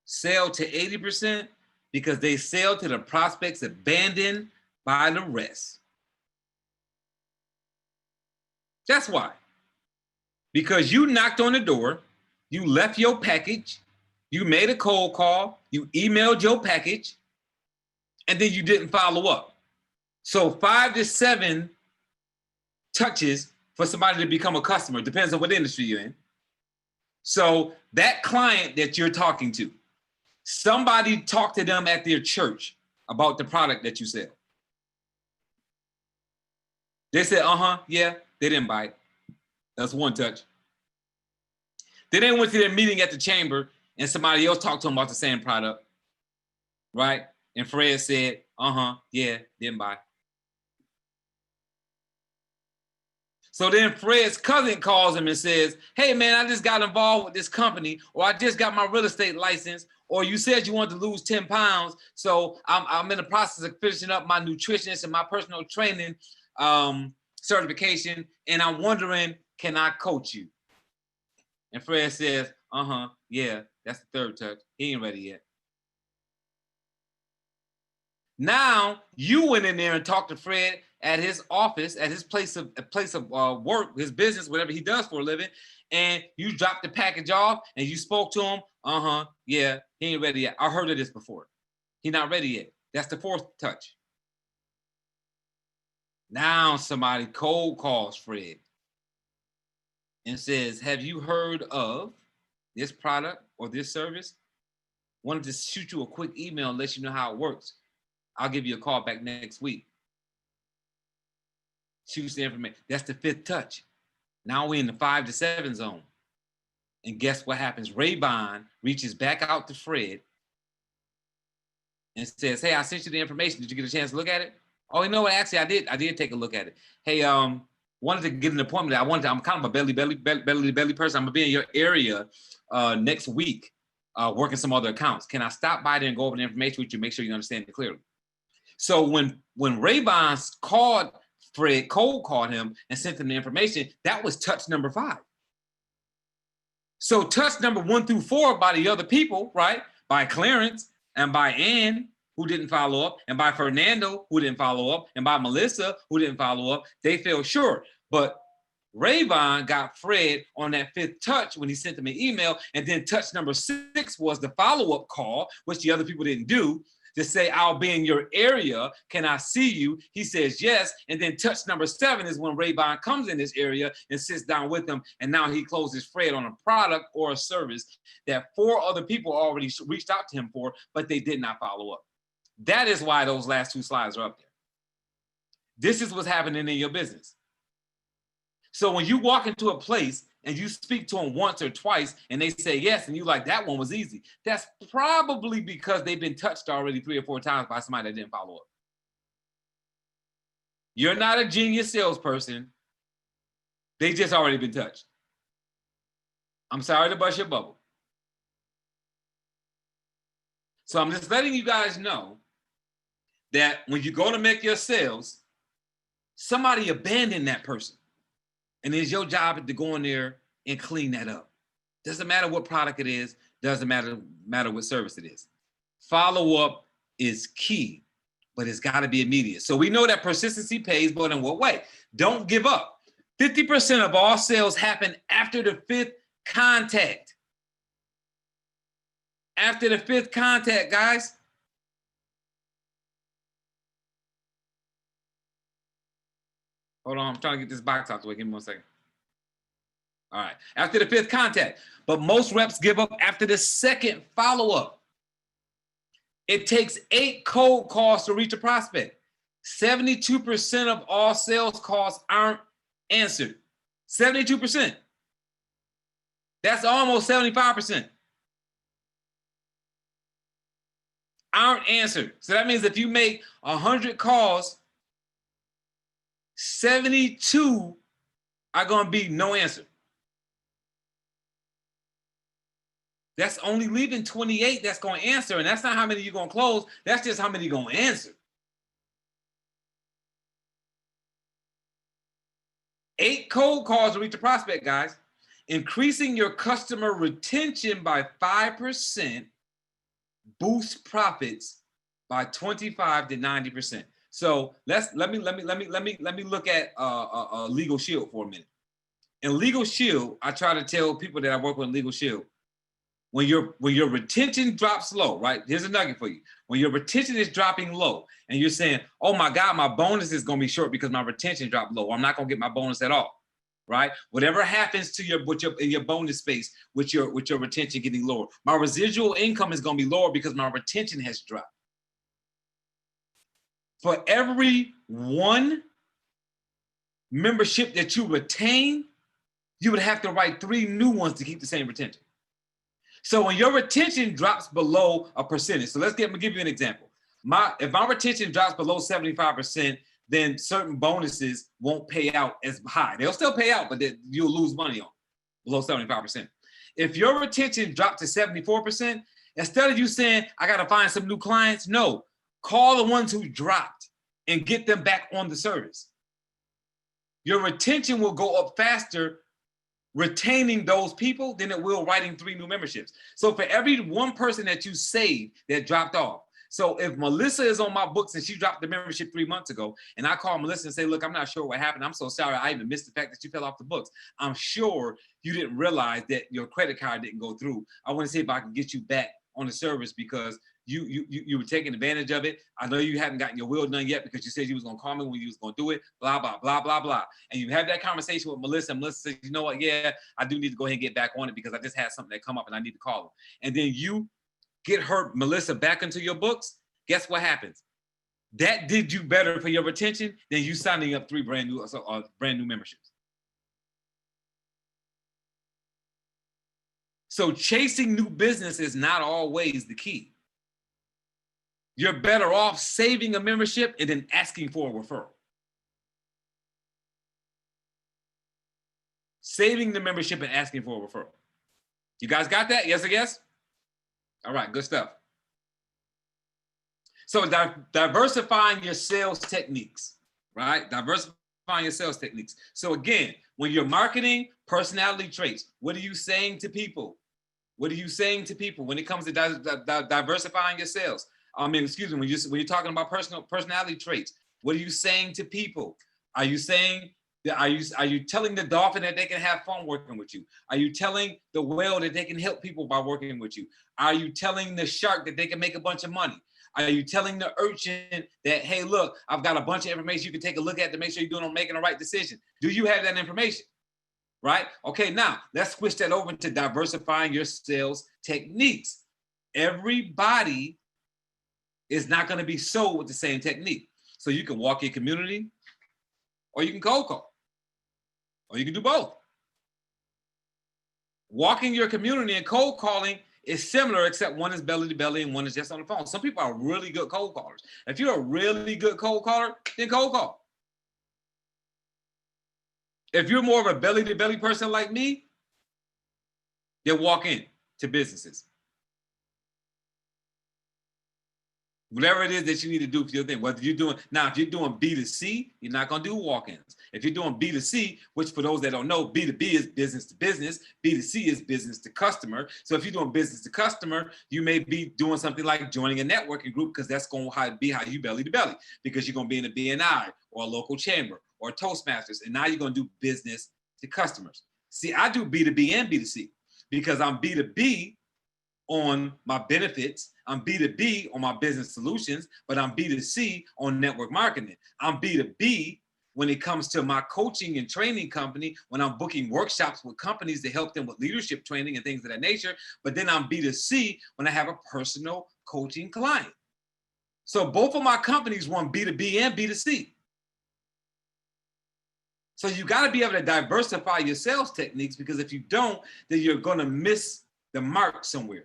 sell to 80%, because they sell to the prospects abandoned by the rest. That's why. Because you knocked on the door, you left your package, you made a cold call, you emailed your package, and then you didn't follow up. So 5 to 7 touches for somebody to become a customer. Depends on what industry you're in. So that client that you're talking to, somebody talked to them at their church about the product that you sell. They said, yeah, they didn't buy it. That's one touch. Then they went to their meeting at the chamber and somebody else talked to them about the same product, right? And Fred said, yeah, didn't buy. So then Fred's cousin calls him and says, hey man, I just got involved with this company, or I just got my real estate license, or you said you wanted to lose 10 pounds. So I'm in the process of finishing up my nutritionist and my personal training certification. And I'm wondering, can I coach you? And Fred says, yeah, that's the third touch. He ain't ready yet. Now you went in there and talked to Fred at his office, at his place of work, his business, whatever he does for a living, and you dropped the package off and you spoke to him. Yeah, he ain't ready yet. I heard of this before. He's not ready yet. That's the fourth touch. Now somebody cold calls Fred and says, have you heard of this product or this service? Wanted to shoot you a quick email and let you know how it works. I'll give you a call back next week. Shoots the information. That's the fifth touch. Now we're in the 5 to 7 zone. And guess what happens? Ray-Ban reaches back out to Fred and says, hey, I sent you the information. Did you get a chance to look at it? Oh, you know what? Actually, I did take a look at it. Hey, wanted to get an appointment. I'm kind of a belly person. I'm gonna be in your area next week, working some other accounts. Can I stop by there and go over the information with you, make sure you understand it clearly? So when Ray-Ban called Fred, cold called him and sent him the information, that was touch number 5. So touch number 1 through 4 by the other people, right? By Clarence and by Ann, who didn't follow up, and by Fernando, who didn't follow up, and by Melissa, who didn't follow up, they fell short. But Ray-Ban got Fred on that 5th touch when he sent him an email, and then touch number 6 was the follow-up call, which the other people didn't do, to say, I'll be in your area. Can I see you? He says yes. And then touch number 7 is when Ray-Ban comes in this area and sits down with him. And now he closes Fred on a product or a service that 4 other people already reached out to him for, but they did not follow up. That is why those last 2 slides are up there. This is what's happening in your business. So when you walk into a place and you speak to them once or twice and they say yes, and you like, that one was easy, that's probably because they've been touched already 3 or 4 times by somebody that didn't follow up. You're not a genius salesperson. They just already been touched. I'm sorry to bust your bubble. So I'm just letting you guys know that when you go to make your sales, somebody abandoned that person. And it's your job to go in there and clean that up. Doesn't matter what product it is. Doesn't matter what service it is. Follow up is key, but it's got to be immediate. So we know that persistency pays, but in what way? Don't give up. 50% of all sales happen after the 5th contact. After the 5th contact, guys. Hold on, I'm trying to get this box out the way. Give me 1 second. All right, after the 5th contact. But most reps give up after the 2nd follow-up. It takes 8 cold calls to reach a prospect. 72% of all sales calls aren't answered. 72%. That's almost 75%. Aren't answered. So that means if you make 100 calls, 72 are going to be no answer. That's only leaving 28 that's going to answer, and that's not how many you're going to close. That's just how many you're going to answer. 8 cold calls to reach a prospect, guys. Increasing your customer retention by 5% boosts profits by 25 to 90%. So let me look at Legal Shield for a minute. In Legal Shield, I try to tell people that I work with Legal Shield, when your retention drops low, right? Here's a nugget for you. When your retention is dropping low and you're saying, oh my God, my bonus is going to be short because my retention dropped low. I'm not going to get my bonus at all, right? Whatever happens to in your bonus space with your retention getting lower, my residual income is going to be lower because my retention has dropped. For every 1 membership that you retain, you would have to write 3 new ones to keep the same retention. So when your retention drops below a percentage, so let me give you an example. If my retention drops below 75%, then certain bonuses won't pay out as high. They'll still pay out, but you'll lose money on below 75%. If your retention dropped to 74%, instead of you saying, I got to find some new clients, no, call the ones who dropped and get them back on the service. Your retention will go up faster retaining those people than it will writing 3 new memberships. So for every 1 person that you save that dropped off, so if Melissa is on my books and she dropped the membership 3 months ago, and I call Melissa and say, look, I'm not sure what happened. I'm so sorry. I even missed the fact that you fell off the books. I'm sure you didn't realize that your credit card didn't go through. I want to see if I can get you back on the service because you were taking advantage of it. I know you haven't gotten your will done yet because you said you was going to call me when you was going to do it, blah, blah, blah, blah, blah. And you have that conversation with Melissa, and Melissa says, you know what? Yeah, I do need to go ahead and get back on it because I just had something that come up and I need to call them. And then you get Melissa back into your books. Guess what happens? That did you better for your retention than you signing up 3 brand new memberships. So chasing new business is not always the key. You're better off saving a membership and then asking for a referral. Saving the membership and asking for a referral. You guys got that? Yes or yes? All right, good stuff. So diversifying your sales techniques, right? Diversifying your sales techniques. So again, when you're marketing personality traits, what are you saying to people? What are you saying to people when it comes to diversifying your sales? When you're talking about personality traits, what are you saying to people? Are you saying that, are you telling the dolphin that they can have fun working with you? Are you telling the whale that they can help people by working with you? Are you telling the shark that they can make a bunch of money? Are you telling the urchin that, hey, look, I've got a bunch of information you can take a look at to make sure you're making the right decision? Do you have that information? Right? Okay, now let's switch that over to diversifying your sales techniques. Everybody is not going to be sold with the same technique. So you can walk your community, or you can cold call, or you can do both. Walking your community and cold calling is similar, except one is belly to belly and one is just on the phone. Some people are really good cold callers. If you're a really good cold caller, then cold call. If you're more of a belly to belly person like me, then walk in to businesses. Whatever it is that you need to do for your thing, whether you're doing, now if you're doing B2C, you're not going to do walk-ins. If you're doing B2C, which for those that don't know, B2B is business to business, B2C is business to customer. So if you're doing business to customer, you may be doing something like joining a networking group because that's going to be how you belly to belly, because you're going to be in a BNI or a local chamber or Toastmasters, and now you're going to do business to customers. See, I do B2B and B2C because I'm B2B on my benefits, I'm B2B on my business solutions, but I'm B2C on network marketing. I'm B2B when it comes to my coaching and training company, when I'm booking workshops with companies to help them with leadership training and things of that nature. But then I'm B2C when I have a personal coaching client. So both of my companies run B2B and B2C. So you got to be able to diversify your sales techniques, because if you don't, then you're going to miss the mark somewhere.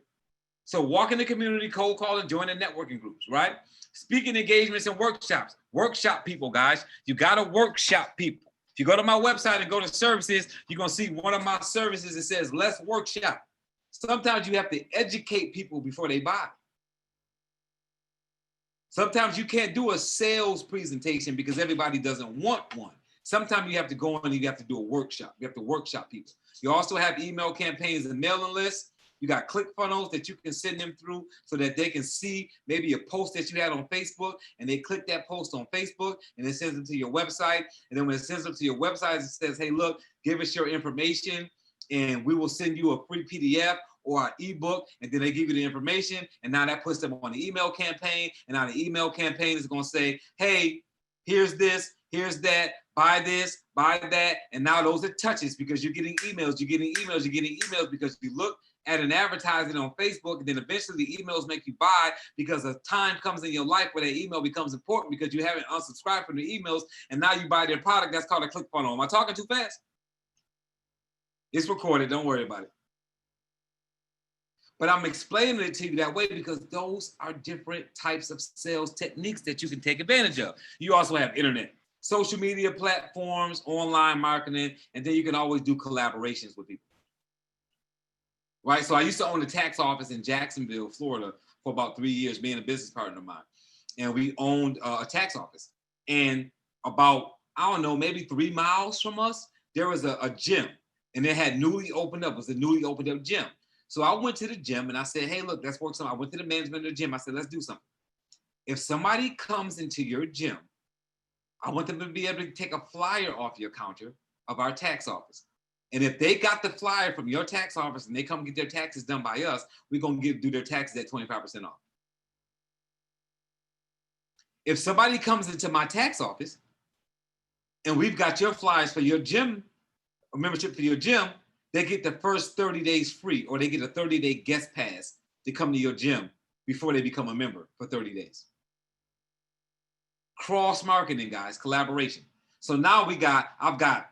So walk in the community, cold call, and join the networking groups, right? Speaking engagements and workshops. Workshop people, guys. You got to workshop people. If you go to my website and go to services, you're going to see one of my services that says let's workshop. Sometimes you have to educate people before they buy. Sometimes you can't do a sales presentation because everybody doesn't want one. Sometimes you have to go on and you have to do a workshop. You have to workshop people. You also have email campaigns and mailing lists. You got ClickFunnels that you can send them through so that they can see maybe a post that you had on Facebook, and they click that post on Facebook and it sends them to your website. And then when it sends them to your website, it says, hey, look, give us your information and we will send you a free PDF or an ebook, and then they give you the information, and now that puts them on the email campaign, and now the email campaign is going to say, hey, here's this, here's that, buy this, buy that, and now those are touches because you're getting emails, because you look at an advertising on Facebook, and then eventually the emails make you buy because a time comes in your life where that email becomes important because you haven't unsubscribed from the emails, and now you buy their product. That's called a ClickFunnels. Am I talking too fast? It's recorded, don't worry about it. But I'm explaining it to you that way because those are different types of sales techniques that you can take advantage of. You also have internet, social media platforms, online marketing, and then you can always do collaborations with people. Right? So I used to own a tax office in Jacksonville, Florida for about 3 years, being a business partner of mine. And we owned a tax office. And about, I don't know, maybe 3 miles from us, there was a gym. And it had newly opened up. It was a newly opened up gym. So I went to the gym and I said, hey, look, let's work something. I went to the management of the gym. I said, let's do something. If somebody comes into your gym, I want them to be able to take a flyer off your counter of our tax office. And if they got the flyer from your tax office and they come get their taxes done by us, we're going to do their taxes at 25% off. If somebody comes into my tax office and we've got your flyers for your gym, a membership for your gym, they get the first 30 days free, or they get a 30-day guest pass to come to your gym before they become a member for 30 days. Cross-marketing, guys, collaboration. So now I've got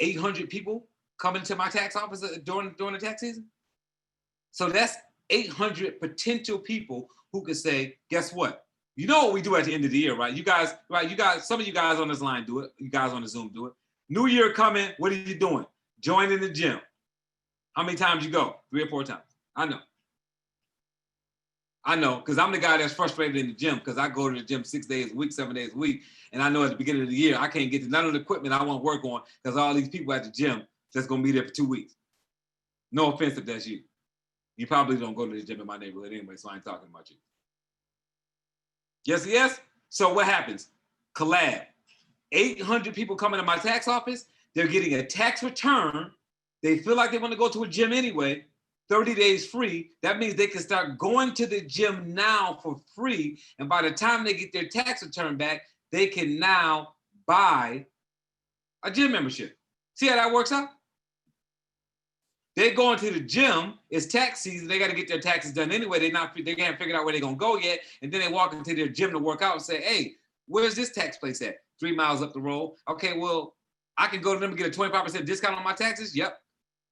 800 people coming to my tax office during the tax season? So that's 800 potential people who could say, guess what? You know what we do at the end of the year, right? You guys, some of you guys on this line do it. You guys on the Zoom do it. New year coming, what are you doing? Joining the gym. How many times you go? 3 or 4 times. I know, because I'm the guy that's frustrated in the gym because I go to the gym 6 days a week, 7 days a week. And I know at the beginning of the year, I can't get to none of the equipment I want to work on because all these people at the gym that's going to be there for 2 weeks. No offense if that's you. You probably don't go to the gym in my neighborhood anyway, so I ain't talking about you. Yes? So what happens? Collab. 800 people coming to my tax office. They're getting a tax return. They feel like they want to go to a gym anyway. 30 days free. That means they can start going to the gym now for free. And by the time they get their tax return back, they can now buy a gym membership. See how that works out? They're going to the gym. It's tax season. They got to get their taxes done anyway. They can't figure out where they're going to go yet. And then they walk into their gym to work out and say, hey, where's this tax place at? 3 miles up the road. Okay, well, I can go to them and get a 25% discount on my taxes. Yep.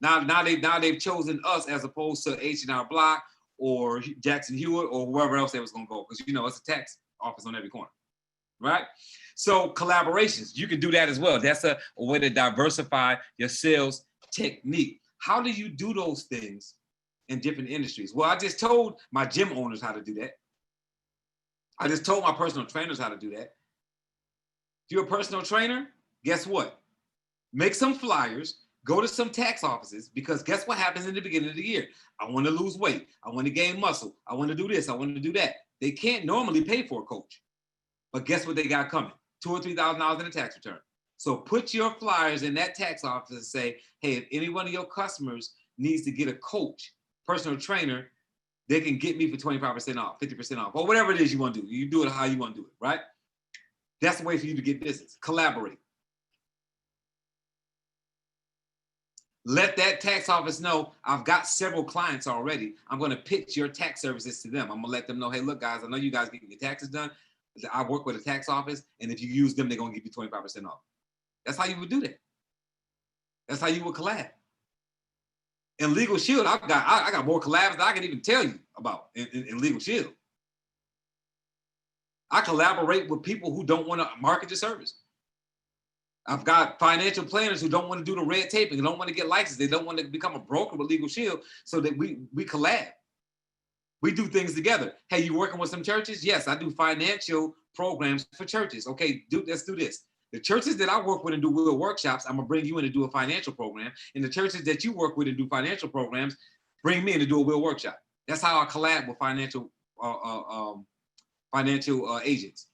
Now they've chosen us as opposed to H&R Block or Jackson Hewitt or whoever else they was going to go, because it's a tax office on every corner, right? So collaborations, you can do that as well. That's a way to diversify your sales technique. How do you do those things in different industries? Well, I just told my gym owners how to do that. I just told my personal trainers how to do that. If you're a personal trainer, guess what? Make some flyers, go to some tax offices, because guess what happens in the beginning of the year? I want to lose weight. I want to gain muscle. I want to do this. I want to do that. They can't normally pay for a coach. But guess what they got coming? $2,000 or $3,000 in a tax return. So put your flyers in that tax office and say, hey, if any one of your customers needs to get a coach, personal trainer, they can get me for 25% off, 50% off, or whatever it is you want to do. You do it how you want to do it, right? That's the way for you to get business. Collaborate. Let that tax office know, I've got several clients already. I'm going to pitch your tax services to them. I'm going to let them know, hey, look, guys, I know you guys getting your taxes done. I work with a tax office, and if you use them, they're going to give you 25% off. That's how you would do that. That's how you would collab. In Legal Shield, I got more collabs than I can even tell you about in Legal Shield. I collaborate with people who don't want to market your service. I've got financial planners who don't want to do the red taping, they don't want to get licensed, they don't want to become a broker with Legal Shield, so that we collab. We do things together. Hey, you working with some churches? Yes, I do financial programs for churches. Okay, let's do this. The churches that I work with and do will workshops, I'm gonna bring you in to do a financial program. And the churches that you work with and do financial programs, bring me in to do a will workshop. That's how I collab with financial agents.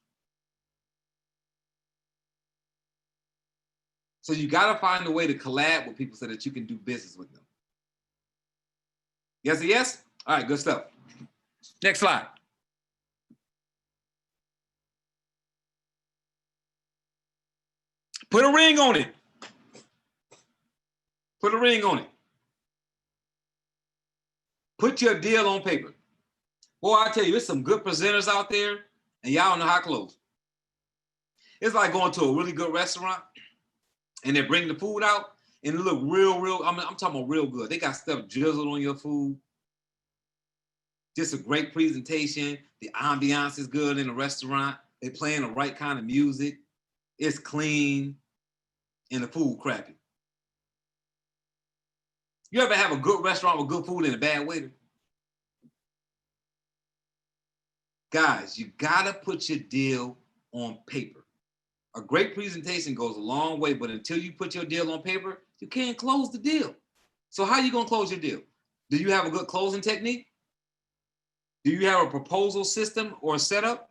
So you gotta find a way to collab with people so that you can do business with them. Yes or yes? All right, good stuff. Next slide. Put a ring on it. Put a ring on it. Put your deal on paper. Boy, I tell you, there's some good presenters out there, and y'all don't know how to close. It's like going to a really good restaurant, and they bring the food out, and it look real, I'm talking about real good. They got stuff drizzled on your food. Just a great presentation. The ambiance is good in the restaurant. They playing the right kind of music. It's clean, and the food crappy. You ever have a good restaurant with good food and a bad waiter? Guys, you gotta put your deal on paper. A great presentation goes a long way, but until you put your deal on paper, you can't close the deal. So how are you gonna close your deal? Do you have a good closing technique? Do you have a proposal system or setup?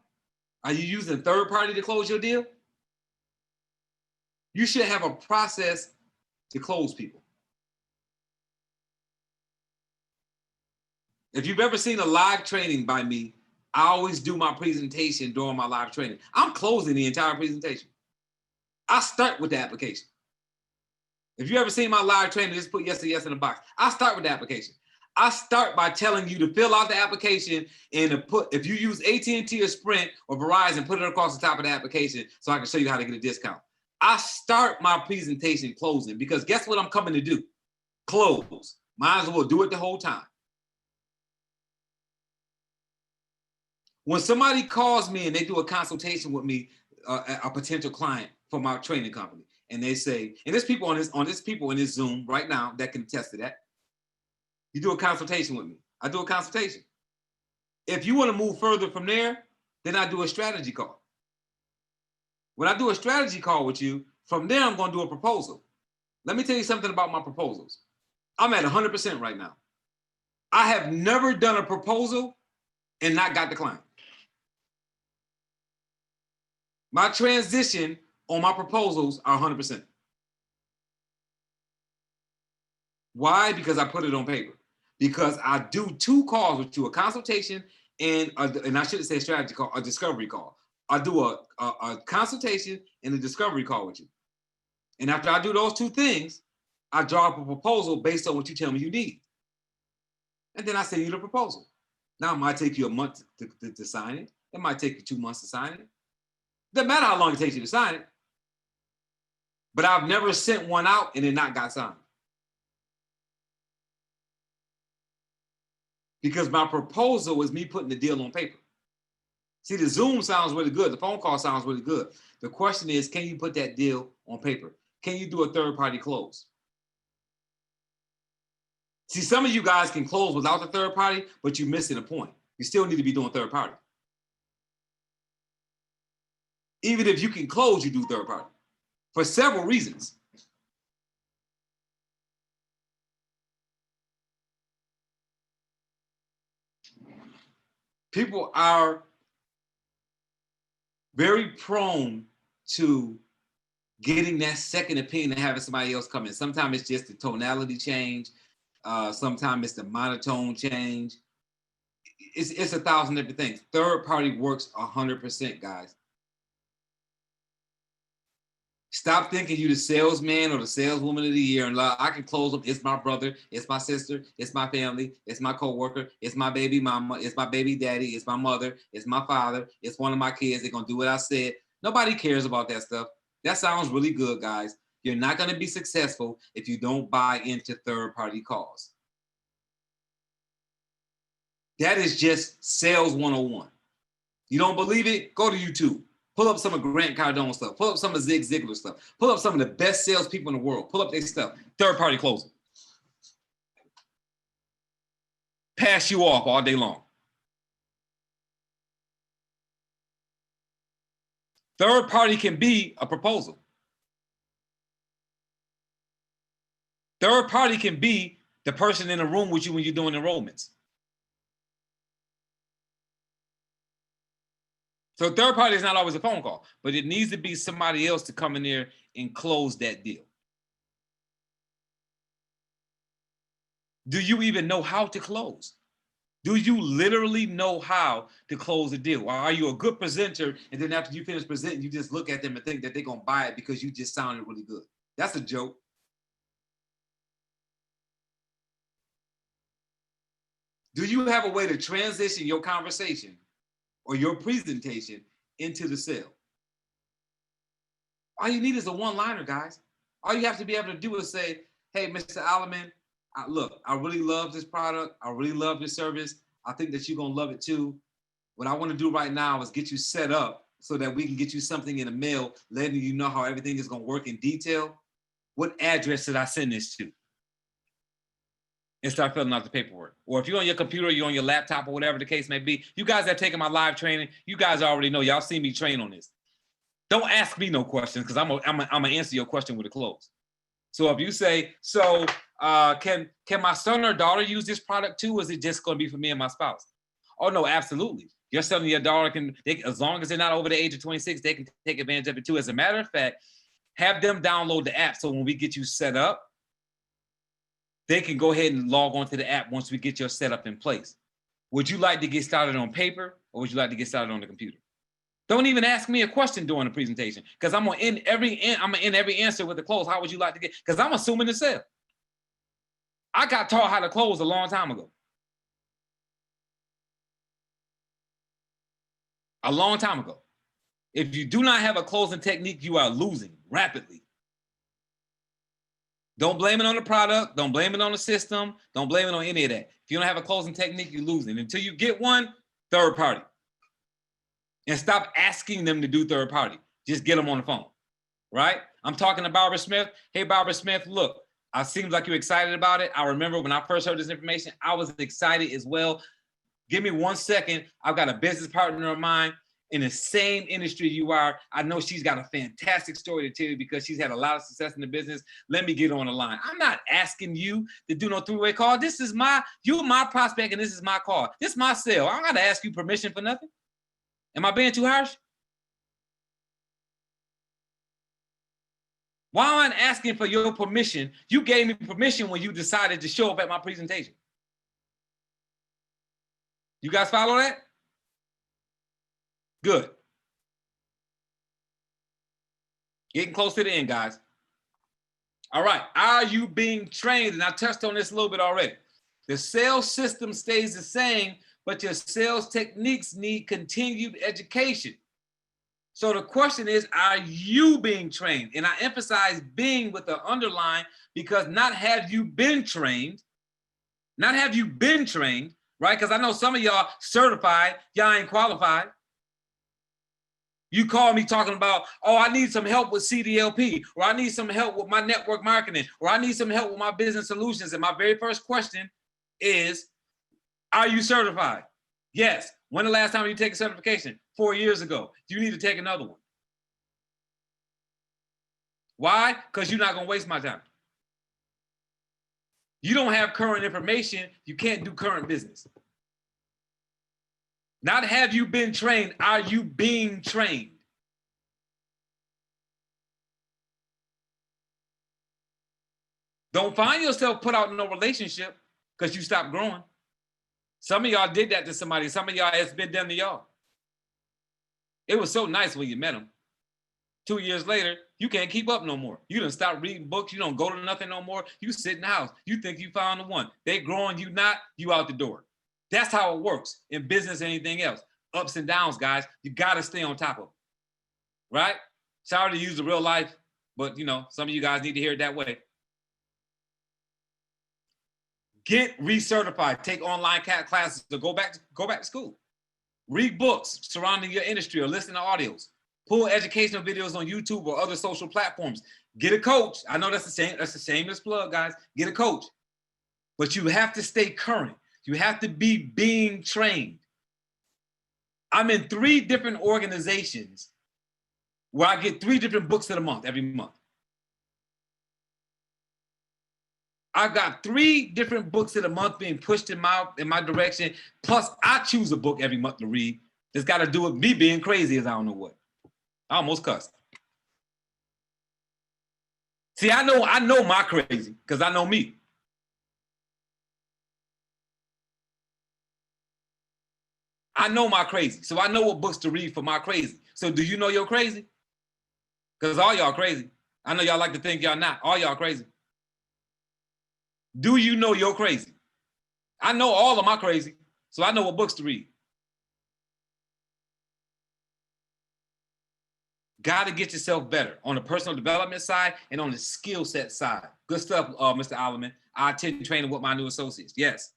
Are you using a third party to close your deal? You should have a process to close people. If you've ever seen a live training by me, I always do my presentation during my live training. I'm closing the entire presentation. I start with the application. If you ever seen my live training, just put yes or yes in the box. I start with the application. I start by telling you to fill out the application and to put, if you use AT&T or Sprint or Verizon, put it across the top of the application so I can show you how to get a discount. I start my presentation closing because guess what I'm coming to do? Close. Might as well do it the whole time. When somebody calls me and they do a consultation with me, a potential client for my training company, and they say, and there's people people in this Zoom right now that can attest to that. You do a consultation with me. I do a consultation. If you want to move further from there, then I do a strategy call. When I do a strategy call with you, from there I'm going to do a proposal. Let me tell you something about my proposals. I'm at 100% right now. I have never done a proposal and not got the client. My transition on my proposals are 100%. Why? Because I put it on paper. Because I do 2 calls with you, a consultation and I shouldn't say a strategy call, a discovery call. I do a consultation and a discovery call with you. And after I do those 2 things, I draw up a proposal based on what you tell me you need. And then I send you the proposal. Now, it might take you a month to sign it. It might take you 2 months to sign it. Doesn't matter how long it takes you to sign it. But I've never sent one out and it not got signed. Because my proposal is me putting the deal on paper. See, the Zoom sounds really good. The phone call sounds really good. The question is, can you put that deal on paper? Can you do a third-party close? See, some of you guys can close without the third party, but you're missing a point. You still need to be doing third party. Even if you can close, you do third party for several reasons. People are very prone to getting that second opinion and having somebody else come in. Sometimes it's just the tonality change. Sometimes it's the monotone change. It's 1,000 different things. Third party works 100%, guys. Stop thinking you the salesman or the saleswoman of the year and I can close them. It's my brother, it's my sister, it's my family, it's my coworker, it's my baby mama, it's my baby daddy, it's my mother, it's my father, it's one of my kids. They're gonna do what I said. Nobody cares about that stuff. That sounds really good, guys. You're not gonna be successful if you don't buy into third-party calls. That is just sales 101. You don't believe it? Go to YouTube. Pull up some of Grant Cardone stuff. Pull up some of Zig Ziglar stuff. Pull up some of the best salespeople in the world. Pull up their stuff. Third-party closing. Pass you off all day long. Third party can be a proposal. Third party can be the person in the room with you when you're doing enrollments. So third party is not always a phone call, but it needs to be somebody else to come in there and close that deal. Do you even know how to close? Do you literally know how to close a deal? Or are you a good presenter and then after you finish presenting, you just look at them and think that they're going to buy it because you just sounded really good? That's a joke. Do you have a way to transition your conversation or your presentation into the sale? All you need is a one-liner, guys. All you have to be able to do is say, hey, Mr. Alleman, look, I really love this product. I really love this service. I think that you're going to love it too. What I want to do right now is get you set up so that we can get you something in the mail, letting you know how everything is going to work in detail. What address should I send this to? And start filling out the paperwork. Or if you're on your computer, you're on your laptop or whatever the case may be, you guys that are taking my live training, you guys already know, y'all seen me train on this. Don't ask me no questions because I'm gonna answer your question with a close. So if you say, so can my son or daughter use this product too? Or is it just gonna be for me and my spouse? Oh no, absolutely. Your son or your daughter as long as they're not over the age of 26, they can take advantage of it too. As a matter of fact, have them download the app so when we get you set up, they can go ahead and log on to the app once we get your setup in place. Would you like to get started on paper or would you like to get started on the computer? Don't even ask me a question during the presentation because I'm gonna end every answer with a close. How would you like to get? Because I'm assuming the sale. I got taught how to close a long time ago. A long time ago. If you do not have a closing technique, you are losing rapidly. Don't blame it on the product. Don't blame it on the system. Don't blame it on any of that. If you don't have a closing technique, you're losing. Until you get one, third party. And stop asking them to do third party. Just get them on the phone, right? I'm talking to Barbara Smith. Hey, Barbara Smith, look, it seems like you're excited about it. I remember when I first heard this information, I was excited as well. Give me 1 second. I've got a business partner of mine in the same industry you are. I know she's got a fantastic story to tell you because she's had a lot of success in the business. Let me get on the line. I'm not asking you to do no three-way call. You're my prospect and this is my call. This is my sale. I'm not gonna ask you permission for nothing. Am I being too harsh? Why am I asking for your permission? You gave me permission when you decided to show up at my presentation. You guys follow that? Good. Getting close to the end, guys. All right. Are you being trained? And I touched on this a little bit already. The sales system stays the same, but your sales techniques need continued education. So the question is, are you being trained? And I emphasize being with the underline because not have you been trained, right? Because I know some of y'all certified, y'all ain't qualified. You call me talking about, oh, I need some help with CDLP, or I need some help with my network marketing, or I need some help with my business solutions. And my very first question is, are you certified? Yes. When the last time you take a certification? 4 years ago. You need to take another one. Why? Because you're not going to waste my time. You don't have current information. You can't do current business. Not have you been trained, are you being trained? Don't find yourself put out in no relationship because you stopped growing. Some of y'all did that to somebody. Some of y'all it's been done to y'all. It was so nice when you met them. 2 years later, You can't keep up no more. You done stop reading books. You don't go to nothing no more. You sit in the house. You think you found the one. They growing, you not, you out the door. That's how it works in business and anything else. Ups and downs, guys. You got to stay on top of it. Right? Sorry to use the real life, but you know, some of you guys need to hear it that way. Get recertified. Take online classes to go back to school. Read books surrounding your industry or listen to audios. Pull educational videos on YouTube or other social platforms. Get a coach. I know that's a shameless plug, guys. Get a coach. But you have to stay current. You have to be being trained. I'm in 3 different organizations where I get 3 different books a month, every month. I've got 3 different books a month being pushed in my direction. Plus, I choose a book every month to read. It's got to do with me being crazy as I don't know what. I almost cussed. See, I know my crazy because I know me. I know my crazy, so I know what books to read for my crazy. So do you know you're crazy? Because all y'all crazy. I know y'all like to think y'all not. All y'all crazy. Do you know you're crazy? I know all of my crazy, so I know what books to read. Got to get yourself better on the personal development side and on the skill set side. Good stuff, Mr. Alleman. I attend training with my new associates. Yes.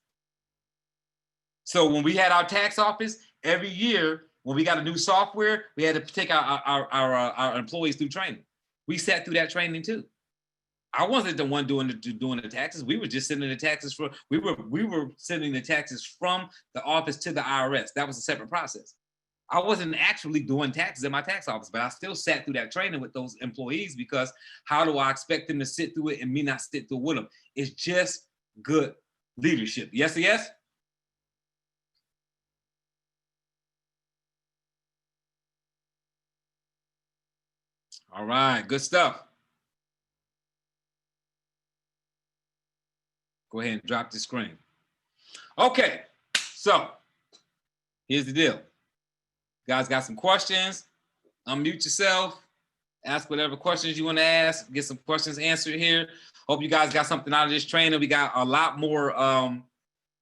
So when we had our tax office, every year when we got a new software, we had to take our employees through training. We sat through that training too. I wasn't the one doing the taxes. We were just sending the taxes we were sending the taxes from the office to the IRS. That was a separate process. I wasn't actually doing taxes in my tax office, but I still sat through that training with those employees because how do I expect them to sit through it and me not sit through with them? It's just good leadership. Yes or yes? All right, good stuff. Go ahead and drop the screen. Okay, so here's the deal. You guys got some questions? Unmute yourself. Ask whatever questions you want to ask. Get some questions answered here. Hope you guys got something out of this training. We got a lot more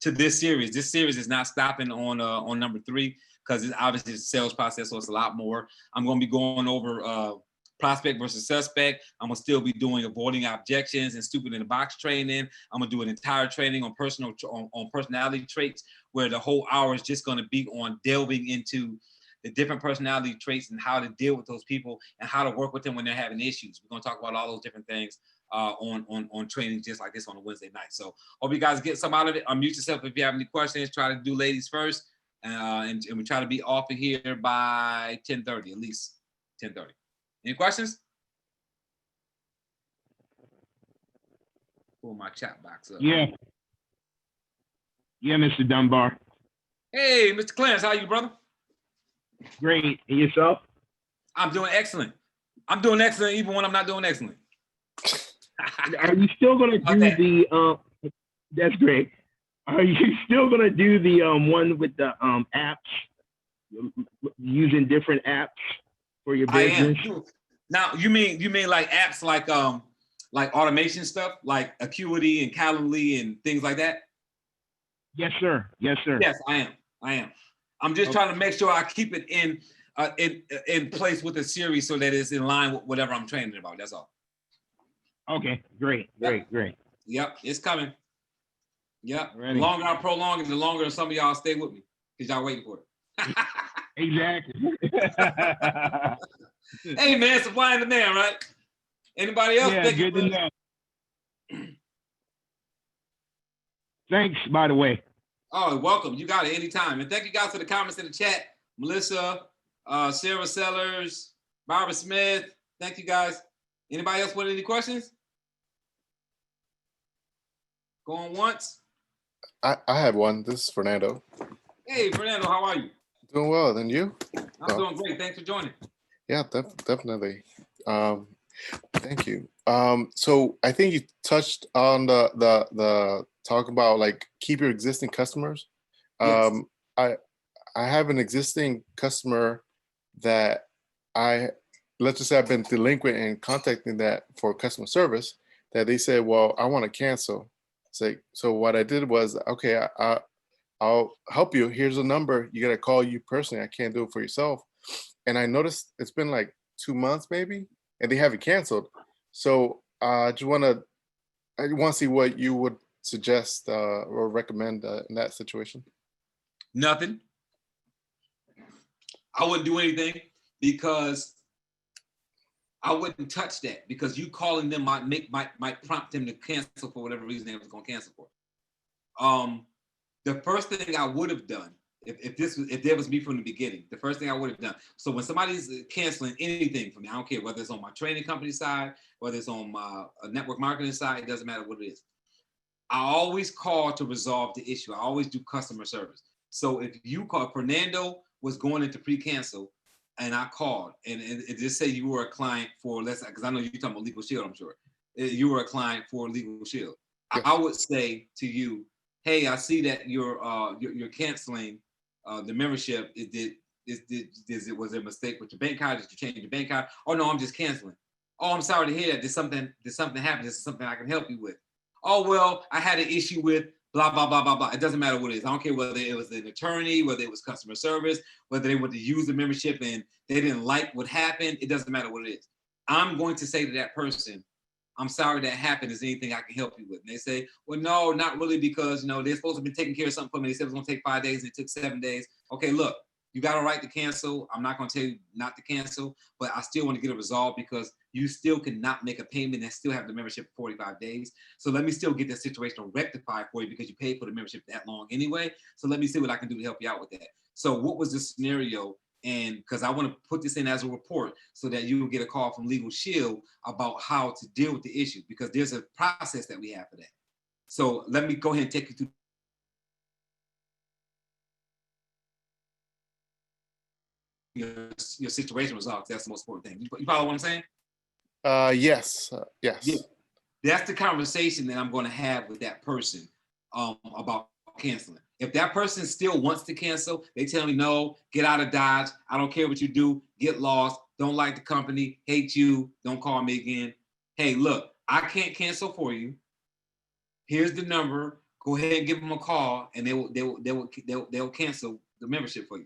to this series. This series is not stopping on number 3 because it's obviously a sales process, so it's a lot more. I'm going to be going over prospect versus suspect. I'm going to still be doing avoiding objections and stupid in the box training. I'm going to do an entire training on personality traits where the whole hour is just going to be on delving into the different personality traits and how to deal with those people and how to work with them when they're having issues. We're going to talk about all those different things on training just like this on a Wednesday night. So hope you guys get some out of it. Unmute yourself if you have any questions. Try to do ladies first. And we try to be off of here by 10:30, at least 10:30. Any questions? Pull my chat box up. Yeah. Yeah, Mr. Dunbar. Hey, Mr. Clarence, how are you, brother? Great. And yourself? I'm doing excellent. I'm doing excellent even when I'm not doing excellent. Are you still going to do the, that's great. Are you still going to do the one with the apps, using different apps for your business? I am. Now, you mean like apps like automation stuff, like Acuity and Calendly and things like that? Yes, sir. Yes, sir. Yes, I am. I'm just trying to make sure I keep it in place with the series so that it's in line with whatever I'm training about. That's all. Okay, great. Yep, it's coming. Yep. Ready. The longer I prolong it, the longer some of y'all stay with me because y'all waiting for it. Exactly. Hey man, supply and demand, right? Anybody else? Yeah, good to know. Thanks, by the way. Oh, welcome. You got it anytime. And thank you guys for the comments in the chat. Melissa, Sarah Sellers, Barbara Smith. Thank you guys. Anybody else with any questions? Going once? I have one. This is Fernando. Hey, Fernando, how are you? Doing well. And you? I'm doing great. Thanks for joining. Yeah, definitely. Thank you. So I think you touched on the talk about like keep your existing customers. Yes. I have an existing customer that I let's just say I've been delinquent in contacting that for customer service, that they said, well, I want to cancel. So what I did was, okay, I'll help you. Here's a number. You got to call you personally. I can't do it for yourself. And I noticed it's been like 2 months maybe, and they haven't canceled. So I want to see what you would suggest or recommend in that situation. Nothing. I wouldn't do anything because I wouldn't touch that, because you calling them might prompt them to cancel for whatever reason they was going to cancel for. The first thing I would have done, if there was me from the beginning, the first thing I would have done. So when somebody's canceling anything for me, I don't care whether it's on my training company side, whether it's on my network marketing side, it doesn't matter what it is. I always call to resolve the issue. I always do customer service. So if you call, Fernando was going into pre-cancel, and I called, and just say you were a client for, because I know you're talking about Legal Shield, I'm sure. You were a client for Legal Shield. Yes. I would say to you, hey, I see that you're canceling the membership. Was there a mistake with your bank card? Did you change your bank card? Oh no, I'm just canceling. Oh, I'm sorry to hear that. Did something happen? This is something I can help you with. Oh well, I had an issue with blah blah blah blah blah. It doesn't matter what it is. I don't care whether it was an attorney, whether it was customer service, whether they went to use the membership and they didn't like what happened. It doesn't matter what it is. I'm going to say to that person, I'm sorry that happened. Is there anything I can help you with? And they say, well, no, not really, because they're supposed to be taking care of something for me. They said it was going to take 5 days, and it took 7 days. Okay, look, you got a right to cancel. I'm not going to tell you not to cancel, but I still want to get it resolved, because you still cannot make a payment and still have the membership for 45 days. So let me still get that situation rectified for you, because you paid for the membership that long anyway. So let me see what I can do to help you out with that. So what was the scenario? And because I want to put this in as a report so that you will get a call from Legal Shield about how to deal with the issue, because there's a process that we have for that. So let me go ahead and take you through your situation resolved. That's the most important thing. You follow what I'm saying? Yes. Yes. Yeah. That's the conversation that I'm going to have with that person about canceling. If that person still wants to cancel, they tell me, no, get out of Dodge. I don't care what you do. Get lost. Don't like the company. Hate you. Don't call me again. Hey, look, I can't cancel for you. Here's the number. Go ahead and give them a call, and they'll cancel the membership for you.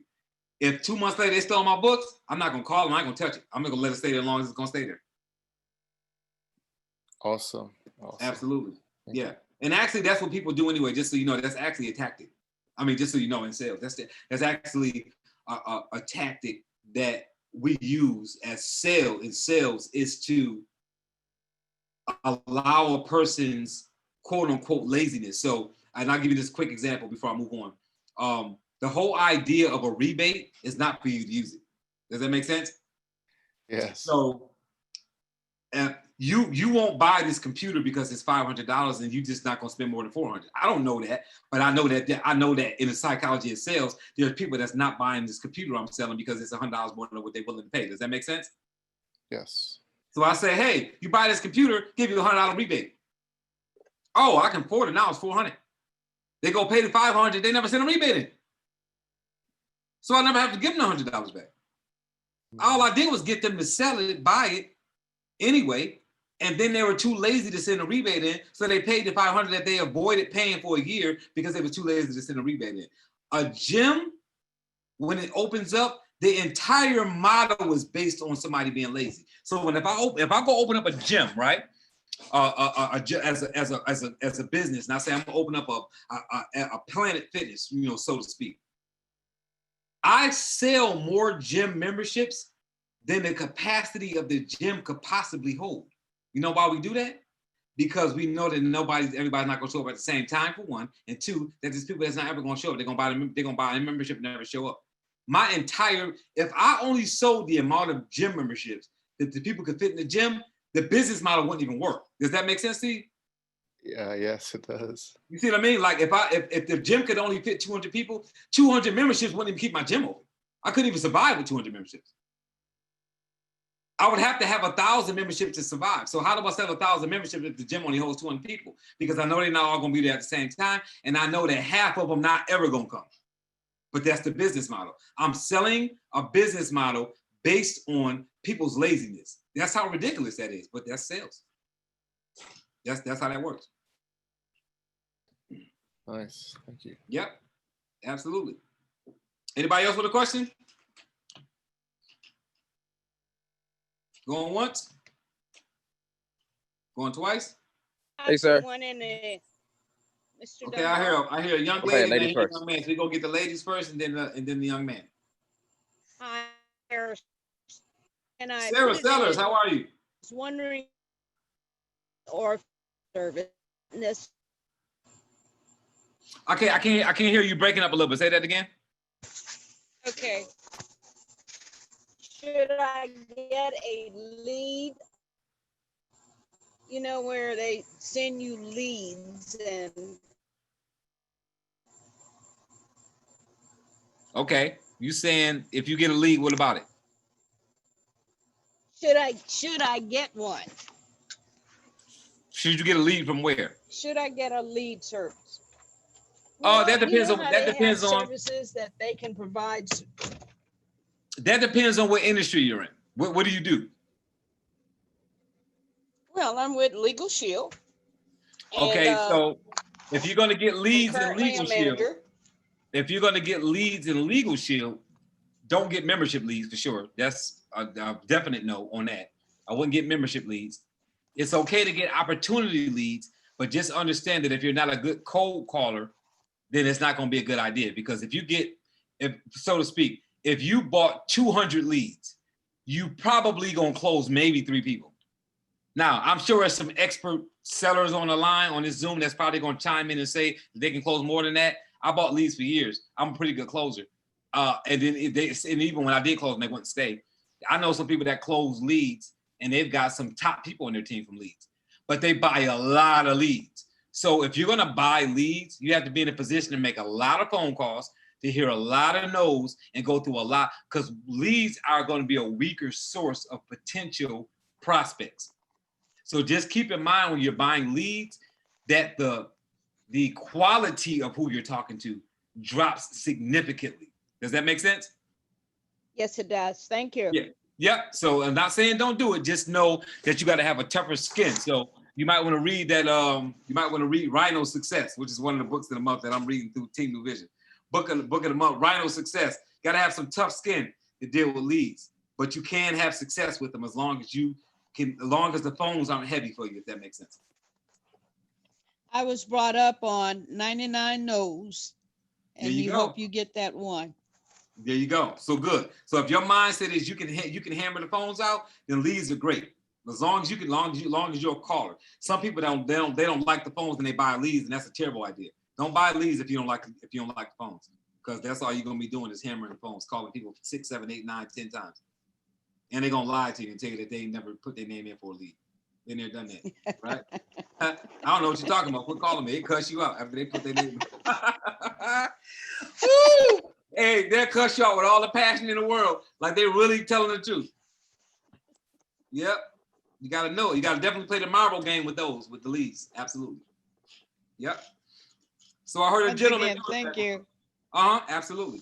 If 2 months later they still on my books, I'm not gonna call them. I ain't gonna touch it. I'm gonna let it stay there as long as it's gonna stay there. Awesome. Absolutely. Yeah. And actually, that's what people do anyway. Just so you know, that's actually a tactic. I mean, just so you know, in sales, that's actually a tactic that we use as sales is to allow a person's quote unquote laziness. So, and I'll give you this quick example before I move on. The whole idea of a rebate is not for you to use it. Does that make sense? Yes. So you won't buy this computer because it's $500 and you just not gonna spend more than $400. I don't know that, but I know that in the psychology of sales, there's people that's not buying this computer I'm selling because it's $100 more than what they're willing to pay. Does that make sense? Yes. So I say, hey, you buy this computer, give you a $100 rebate. Oh, I can afford it now. It's $400. They go pay the $500. They never send a rebate in. So I never have to give them $100 back. All I did was get them to sell it, buy it anyway, and then they were too lazy to send a rebate in, so they paid the $500 that they avoided paying for a year because they were too lazy to send a rebate in. A gym, when it opens up, the entire model is based on somebody being lazy. So if I go open up a gym, right, as a business, and I say I'm gonna open up a Planet Fitness, so to speak. I sell more gym memberships than the capacity of the gym could possibly hold. You know why we do that? Because we know that everybody's not gonna show up at the same time, for one, and two, that there's people that's not ever gonna show up. They're gonna buy a membership and never show up. If I only sold the amount of gym memberships that the people could fit in the gym, the business model wouldn't even work. Does that make sense to you? Yeah, yes, it does. You see what I mean? Like if the gym could only fit 200 people, 200 memberships wouldn't even keep my gym open. I couldn't even survive with 200 memberships. I would have to have 1,000 memberships to survive. So how do I sell 1,000 memberships if the gym only holds 200 people? Because I know they're not all gonna be there at the same time, and I know that half of them not ever gonna come. But that's the business model. I'm selling a business model based on people's laziness. That's how ridiculous that is, but that's sales. That's how that works. Nice, thank you. Yep, absolutely. Anybody else with a question? Going once? Going twice? Hey, sir. One in there. Mr. Okay, Dunbar. I hear a young Okay, lady and I ladies hear a first. young man. So we go get the ladies first and then the young man. Hi, Sarah. And I Sarah Sellers, how are you? was wondering, or service. This, I can't hear you breaking up a little bit. Say that again. okay. Should I get a lead? You know, where they send you leads and Okay, you saying if you get a lead, what about it? should I get one? Should you get a lead from where? Should I get a lead service? Oh, that depends on how that they depends have on services that they can provide. that depends on what industry you're in. What do you do? Well, I'm with Legal Shield. Okay, and, so if you're gonna get I'm leads in currently Legal a Shield, manager. if you're gonna get leads in Legal Shield, don't get membership leads for sure. That's a definite no on that. I wouldn't get membership leads. It's okay to get opportunity leads, but just understand that if you're not a good cold caller, then it's not going to be a good idea. Because if you get, if so to speak, if you bought 200 leads, you probably going to close maybe 3 people. Now, I'm sure there's some expert sellers on the line on this Zoom that's probably going to chime in and say they can close more than that. I bought leads for years. I'm a pretty good closer. And then and even when I did close, they wouldn't stay. I know some people that close leads and they've got some top people on their team from leads, but they buy a lot of leads. So if you're gonna buy leads, you have to be in a position to make a lot of phone calls, to hear a lot of no's and go through a lot, because leads are going to be a weaker source of potential prospects. So just keep in mind when you're buying leads that the quality of who you're talking to drops significantly. Does that make sense? Yes, it does. Thank you. Yeah. Yep. So I'm not saying don't do it. Just know that you got to have a tougher skin. So you might want to read that. You might want to read Rhino Success, which is one of the books of the month that I'm reading through Team New Vision. Book of the month, Rhino Success. Got to have some tough skin to deal with leads, but you can have success with them as long as the phones aren't heavy for you. If that makes sense. I was brought up on 99 no's, and There you you go. hope you get that one. There you go. So good. So if your mindset is you can hammer the phones out, then leads are great. As long as you're a caller. Some people don't like the phones and they buy leads, and that's a terrible idea. Don't buy leads if you don't like the phones, because that's all you're gonna be doing is hammering the phones, calling people 6, 7, 8, 9, 10 times, and they're gonna lie to you and tell you that they never put their name in for a lead. They never done that, right? I don't know what you're talking about. Quit calling me. It cuss you out after they put their name. Woo! Hey, they'll cuss you out with all the passion in the world, like they're really telling the truth. Yep. You got to know. You got to definitely play the marble game with the leads. Absolutely. Yep. So I heard a Once gentleman. again, thank you. Absolutely.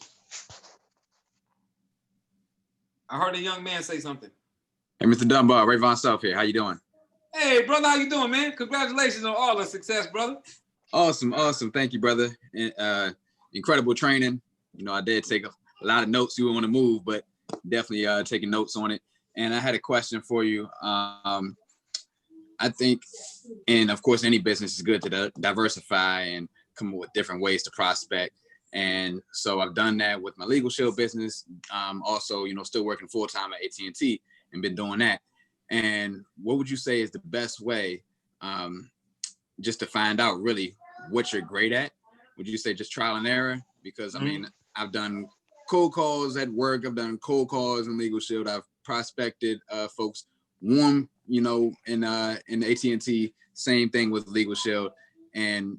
I heard a young man say something. Hey, Mr. Dunbar, Ray Von Self here. How you doing? Hey, brother, how you doing, man? Congratulations on all the success, brother. Awesome. Thank you, brother. Incredible training. You know, I did take a lot of notes. You want to move, but definitely taking notes on it. And I had a question for you. I think, and of course, any business is good to diversify and come up with different ways to prospect. And so I've done that with my Legal Shield business. Also, you know, still working full time at AT&T and been doing that. And what would you say is the best way just to find out really what you're great at? Would you say just trial and error? Because I mean, I've done cold calls at work. I've done cold calls in Legal Shield. I've prospected folks warm, you know, in AT&T, same thing with Legal Shield. And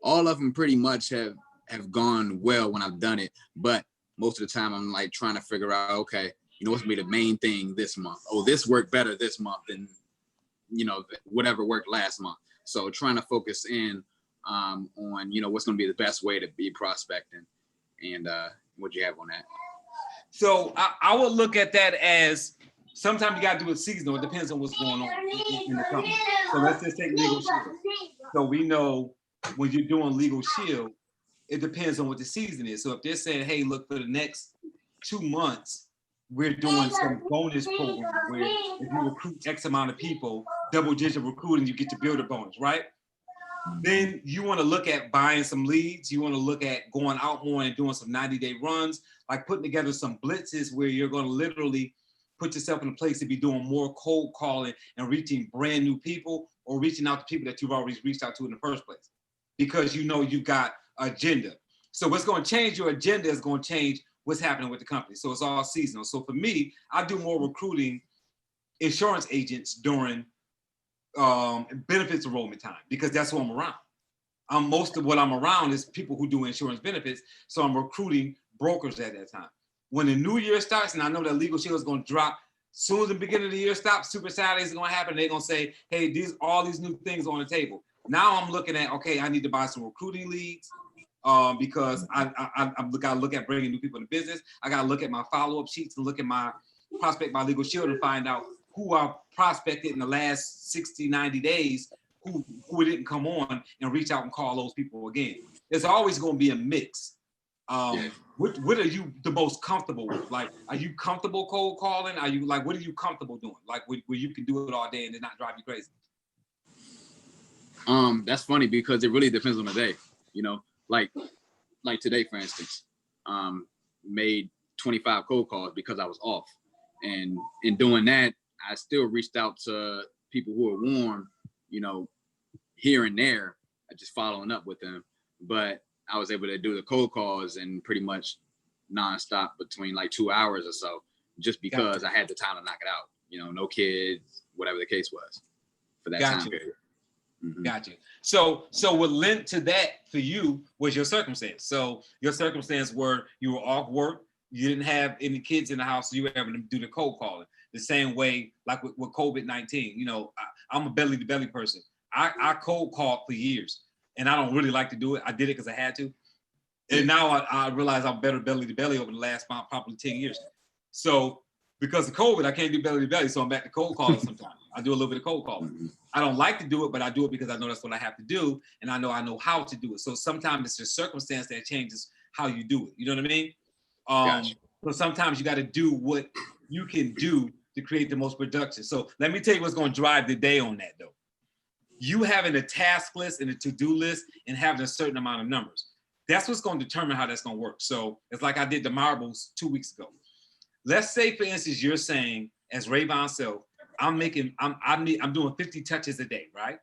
all of them pretty much have gone well when I've done it. But most of the time I'm like trying to figure out, okay, you know, what's gonna be the main thing this month? Oh, this worked better this month than, you know, whatever worked last month. So trying to focus in on, you know, what's gonna be the best way to be prospecting, and what you have on that. So I would look at that as sometimes you got to do it seasonal. It depends on what's going on in the company. So let's just take legal shield. So we know when you're doing legal shield, it depends on what the season is. So if they're saying, hey, look, for the next 2 months, we're doing some bonus program where if you recruit X amount of people, double-digit recruiting, you get your builder bonus, right? Then you want to look at buying some leads. You want to look at going out more and doing some 90-day runs, like putting together some blitzes where you're going to literally put yourself in a place to be doing more cold calling and reaching brand new people or reaching out to people that you've already reached out to in the first place, because you know you've got agenda. So what's going to change your agenda is going to change what's happening with the company. So it's all seasonal. So for me, I do more recruiting insurance agents during benefits enrollment time, because that's who I'm around. Most of what I'm around is people who do insurance benefits. So I'm recruiting brokers at that time. When the new year starts, and I know that legal shield is going to drop, soon as the beginning of the year stops, Super Saturdays is going to happen. They're going to say, hey, all these new things on the table. Now I'm looking at, okay, I need to buy some recruiting leads. Because I got to look at bringing new people into business. I got to look at my follow-up sheets and look at my prospect by legal shield and find out who I prospected in the last 60, 90 days, who didn't come on, and reach out and call those people again. There's always going to be a mix. What are you the most comfortable with? Like, are you comfortable cold calling? Are you like, what are you comfortable doing? Like where you can do it all day and it not drive you crazy? That's funny because it really depends on the day, you know. Like today, for instance, made 25 cold calls because I was off. And in doing that, I still reached out to people who are warm, you know, here and there, just following up with them. But I was able to do the cold calls and pretty much nonstop between like 2 hours or so, just because I had the time to knock it out, you know, no kids, whatever the case was for that time period. Mm-hmm. Got you. So what lent to that for you was your circumstance. So your circumstance were you were off work, you didn't have any kids in the house, so you were able to do the cold calling. The same way, like with COVID-19, you know, I'm a belly to belly person. I cold called for years, and I don't really like to do it. I did it because I had to, and now I realize I'm better belly to belly over the last probably 10 years. So because of COVID, I can't do belly to belly, so I'm back to cold calling sometimes. I do a little bit of cold calling. Mm-hmm. I don't like to do it, but I do it because I know that's what I have to do, and I know how to do it. So sometimes it's your circumstance that changes how you do it. You know what I mean? Gotcha. So sometimes you got to do what you can do to create the most production. So let me tell you what's going to drive the day on that, though. You having a task list and a to-do list and having a certain amount of numbers. That's what's going to determine how that's going to work. So it's like I did the marbles 2 weeks ago. Let's say, for instance, you're saying, as Rayvon Self, I'm doing 50 touches a day, right?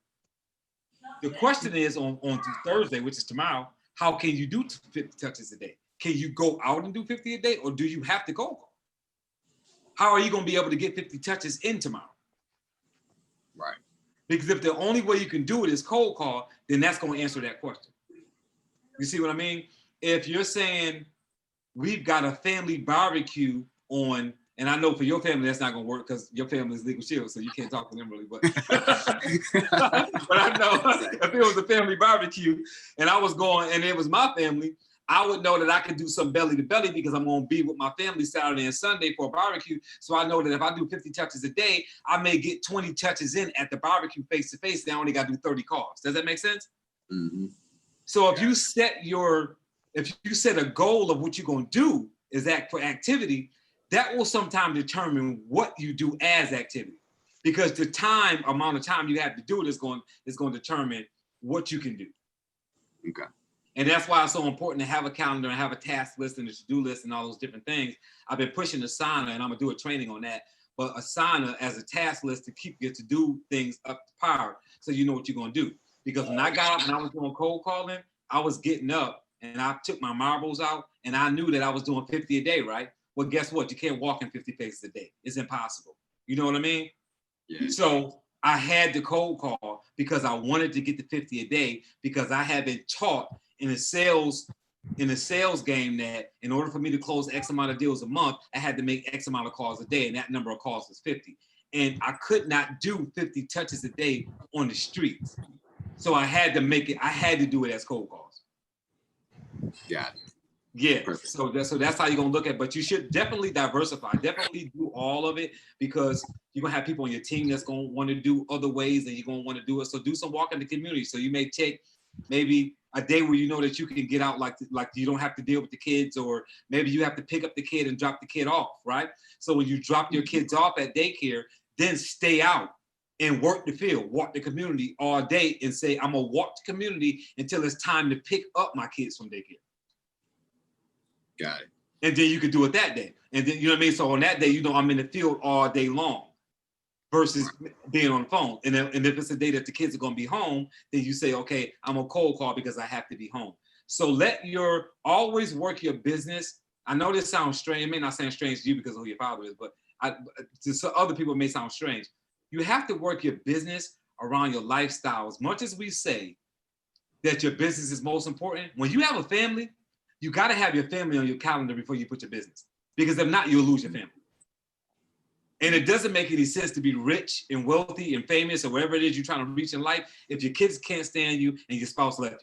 The question is on Thursday, which is tomorrow, how can you do 50 touches a day? Can you go out and do 50 a day, or do you have to cold call? How are you going to be able to get 50 touches in tomorrow? Right. Because if the only way you can do it is cold call, then that's going to answer that question. You see what I mean? If you're saying we've got a family barbecue on, and I know for your family that's not going to work because your family is legal shield, so you can't talk to them really. But but I know if it was a family barbecue and I was going and it was my family, I would know that I could do some belly to belly because I'm going to be with my family Saturday and Sunday for a barbecue. So I know that if I do 50 touches a day, I may get 20 touches in at the barbecue face to face. Then I only got to do 30 calls. Does that make sense? Mm-hmm. So if you set a goal of what you're going to do is that for activity, that will sometimes determine what you do as activity, because the amount of time you have to do it is going to determine what you can do. Okay. And that's why it's so important to have a calendar and have a task list and a to-do list and all those different things. I've been pushing Asana, and I'm gonna do a training on that. But Asana as a task list to keep your to-do things up to par, so you know what you're gonna do. Because when I got up and I was doing cold calling, I was getting up and I took my marbles out, and I knew that I was doing 50 a day, right? Well, guess what? You can't walk in 50 paces a day. It's impossible. You know what I mean? Yeah. So I had to cold call because I wanted to get to 50 a day, because I had been taught in the sales game that in order for me to close X amount of deals a month, I had to make X amount of calls a day, and that number of calls was 50. And I could not do 50 touches a day on the streets. So I had to do it as cold calls. Got it. Yeah, Perfect. so that's how you're gonna look at. But you should definitely diversify. Definitely do all of it, because you're gonna have people on your team that's gonna want to do other ways, and you're gonna want to do it. So do some walk in the community. So you may take maybe a day where you know that you can get out, like you don't have to deal with the kids, or maybe you have to pick up the kid and drop the kid off, right? So when you drop your kids off at daycare, then stay out and work the field, walk the community all day, and say, I'm gonna walk the community until it's time to pick up my kids from daycare. Got it. And then you could do it that day. And then, you know what I mean? So on that day, you know, I'm in the field all day long versus being on the phone. And if it's a day that the kids are going to be home, then you say, okay, I'm a cold call because I have to be home. So always work your business. I know this sounds strange. It may not sound strange to you because of who your father is, but to other people, it may sound strange. You have to work your business around your lifestyle. As much as we say that your business is most important, when you have a family, you got to have your family on your calendar before you put your business, because if not, you'll lose your family. And it doesn't make any sense to be rich and wealthy and famous or wherever it is you're trying to reach in life if your kids can't stand you and your spouse left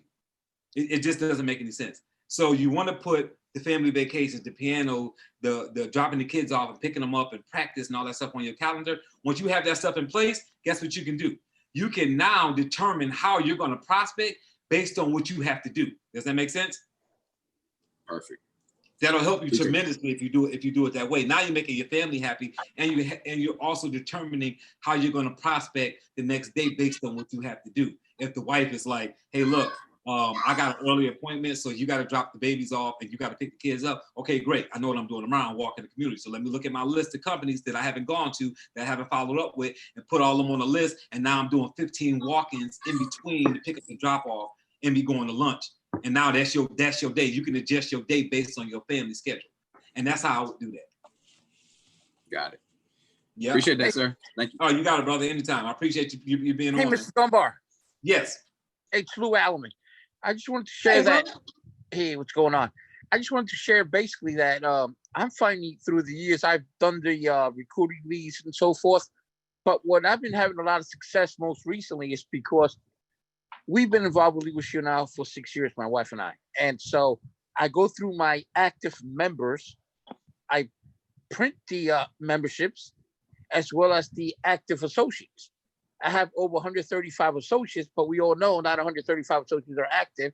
you. It just doesn't make any sense. So you want to put the family vacations, the piano, the dropping the kids off and picking them up and practice and all that stuff on your calendar. Once you have that stuff in place, guess what you can do? You can now determine how you're going to prospect based on what you have to do. Does that make sense? Perfect. That'll help you tremendously if you do it that way. Now you're making your family happy, and you're also determining how you're going to prospect the next day based on what you have to do. If the wife is like, "Hey, look, I got an early appointment, so you got to drop the babies off and you got to pick the kids up." Okay, great. I know what I'm doing tomorrow. I'm walking the community. So let me look at my list of companies that I haven't gone to, that I haven't followed up with, and put all of them on the list. And now I'm doing 15 walk-ins in between to pick up and drop off and be going to lunch. And now that's your day. You can adjust your day based on your family schedule. And that's how I would do that. Got it. Yeah. Appreciate that, sir. Thank you. Oh, you got it, brother. Anytime. I appreciate you being on. Hey, Mr. Dunbar. Yes. Hey, it's Lou Alleman. I just wanted to share that. Hey, what's going on? I just wanted to share basically that I'm finding through the years I've done the recruiting leads and so forth. But what I've been having a lot of success most recently is because we've been involved with Legal Shield now for 6 years, my wife and I. And so I go through my active members. I print the memberships as well as the active associates. I have over 135 associates, but we all know not 135 associates are active.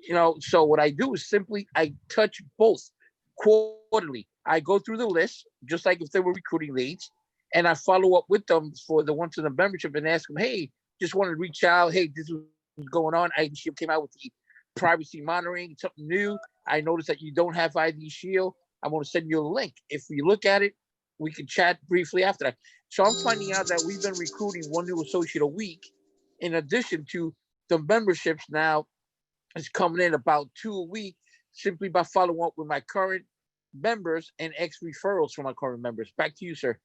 You know, so what I do is simply I touch both quarterly. I go through the list, just like if they were recruiting leads, and I follow up with them for the ones in the membership and ask them, hey, just wanted to reach out. Hey, this is what's going on. ID Shield came out with the privacy monitoring, something new. I noticed that you don't have ID Shield. I'm going to send you a link. If you look at it, we can chat briefly after that. So I'm finding out that we've been recruiting one new associate a week, in addition to the memberships now is coming in about 2 a week, simply by following up with my current members and ex referrals from my current members. Back to you, sir.